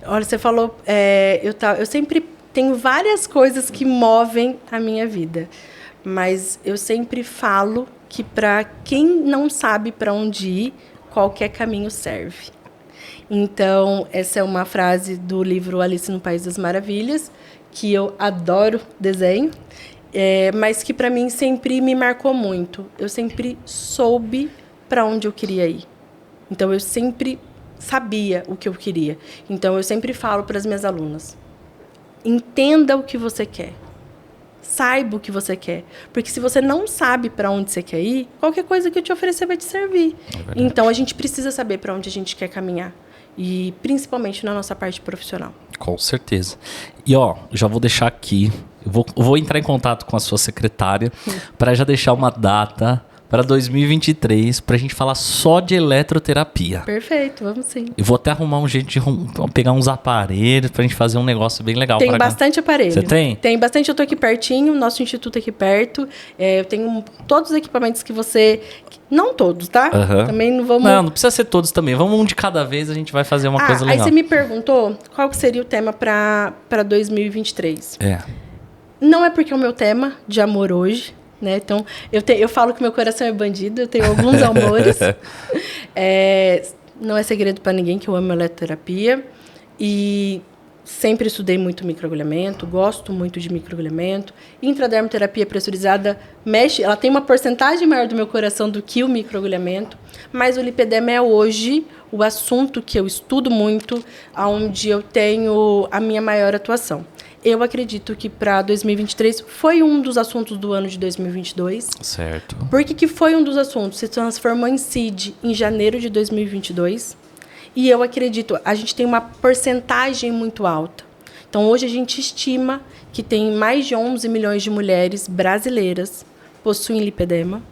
Olha, você falou, eu sempre tenho várias coisas que movem a minha vida, mas eu sempre falo que para quem não sabe para onde ir, qualquer caminho serve. Então, essa é uma frase do livro Alice no País das Maravilhas, que eu adoro desenho, mas que para mim sempre me marcou muito. Eu sempre soube para onde eu queria ir. Então, eu sempre sabia o que eu queria. Então, eu sempre falo para as minhas alunas, entenda o que você quer. Saiba o que você quer. Porque se você não sabe para onde você quer ir, qualquer coisa que eu te oferecer vai te servir. Então, a gente precisa saber para onde a gente quer caminhar. E principalmente na nossa parte profissional. Com certeza. E já vou deixar aqui, eu vou entrar em contato com a sua secretária para já deixar uma data para 2023, para a gente falar só de eletroterapia. Perfeito, vamos sim. Eu vou até arrumar um jeito de pegar uns aparelhos para a gente fazer um negócio bem legal. Tem bastante aparelho. Você tem? Tem bastante, eu estou aqui pertinho, nosso instituto aqui perto. Eu tenho todos os equipamentos que você... Não todos, tá? Também não vamos... Não precisa ser todos também. Vamos um de cada vez, a gente vai fazer uma coisa legal. Aí você me perguntou qual que seria o tema para 2023. Não é porque é o meu tema de amor hoje, né? Então, eu falo que meu coração é bandido, eu tenho alguns amores. Não é segredo para ninguém que eu amo eletroterapia. E sempre estudei muito microagulhamento, gosto muito de microagulhamento. Intradermoterapia pressurizada ela tem uma porcentagem maior do meu coração do que o microagulhamento. Mas o lipedema é hoje o assunto que eu estudo muito, onde eu tenho a minha maior atuação. Eu acredito que para 2023 foi um dos assuntos do ano de 2022. Certo. Por que foi um dos assuntos? Se transformou em CID em janeiro de 2022. E eu acredito, a gente tem uma porcentagem muito alta. Então, hoje a gente estima que tem mais de 11 milhões de mulheres brasileiras possuem lipedema.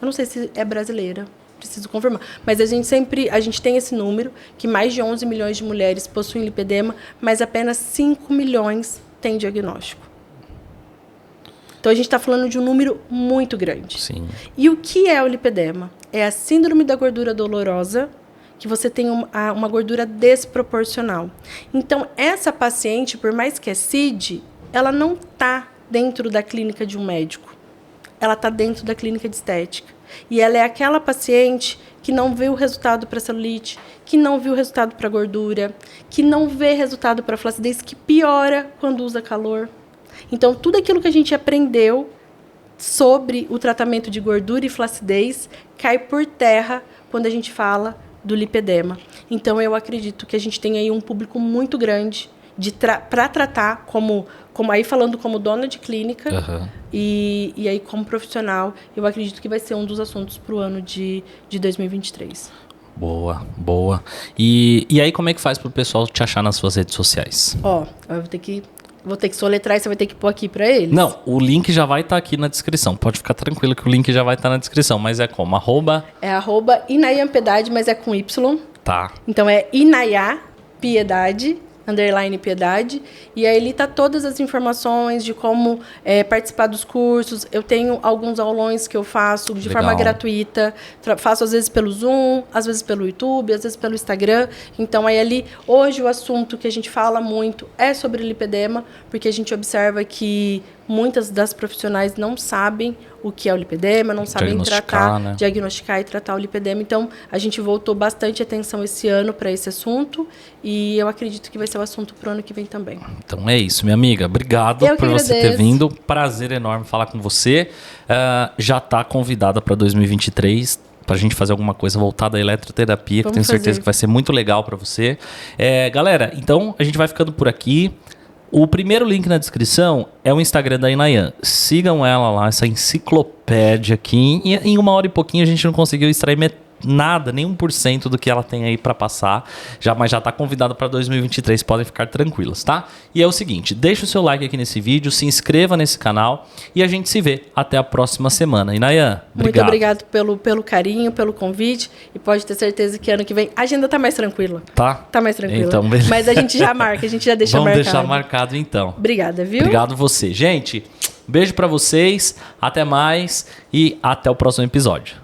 Eu não sei se é brasileira, preciso confirmar. Mas a gente tem esse número, que mais de 11 milhões de mulheres possuem lipedema, mas apenas 5 milhões têm diagnóstico. Então, a gente está falando de um número muito grande. Sim. E o que é o lipedema? É a síndrome da gordura dolorosa, que você tem uma gordura desproporcional. Então, essa paciente, por mais que é CID, ela não está dentro da clínica de um médico. Ela está dentro da clínica de estética. E ela é aquela paciente que não vê o resultado para celulite, que não vê o resultado para gordura, que não vê resultado para flacidez, que piora quando usa calor. Então, tudo aquilo que a gente aprendeu sobre o tratamento de gordura e flacidez cai por terra quando a gente fala do lipedema. Então, eu acredito que a gente tem aí um público muito grande para tratar como aí falando como dona de clínica e aí como profissional, eu acredito que vai ser um dos assuntos para o ano de 2023. Boa, boa. E aí como é que faz para o pessoal te achar nas suas redes sociais? Eu vou ter que soletrar e você vai ter que pôr aqui para eles. Não, o link já vai estar aqui na descrição. Pode ficar tranquilo que o link já vai estar na descrição, mas é como? É @Inayã Piedade, mas é com Y. Tá. Então é Inayã Piedade, _Piedade, e aí ali tá todas as informações de como participar dos cursos. Eu tenho alguns aulões que eu faço de forma gratuita, faço às vezes pelo Zoom, às vezes pelo YouTube, às vezes pelo Instagram. Então aí ali, hoje o assunto que a gente fala muito é sobre lipedema, porque a gente observa que muitas das profissionais não sabem o que é o lipedema, não sabem diagnosticar e tratar o lipedema. Então, a gente voltou bastante atenção esse ano para esse assunto e eu acredito que vai ser o assunto para o ano que vem também. Então é isso, minha amiga. Obrigado por você ter vindo. Prazer enorme falar com você. Já está convidada para 2023 para a gente fazer alguma coisa voltada à eletroterapia, que tenho certeza que vai ser muito legal para você. Galera, então a gente vai ficando por aqui. O primeiro link na descrição é o Instagram da Inayã. Sigam ela lá, essa enciclopédia aqui. E em 1 hora e pouquinho a gente não conseguiu extrair nada, nem 1% do que ela tem aí para passar. Mas já está convidada para 2023, podem ficar tranquilas, tá? E é o seguinte, deixa o seu like aqui nesse vídeo, se inscreva nesse canal e a gente se vê até a próxima semana. Inayã, obrigado. Muito obrigado pelo carinho, pelo convite e pode ter certeza que ano que vem a agenda tá mais tranquila. Tá mais tranquila. Então, beleza. Mas a gente já marca, a gente já deixa marcado. Vamos deixar marcado então. Obrigada, viu? Obrigado você. Gente, beijo para vocês, até mais e até o próximo episódio.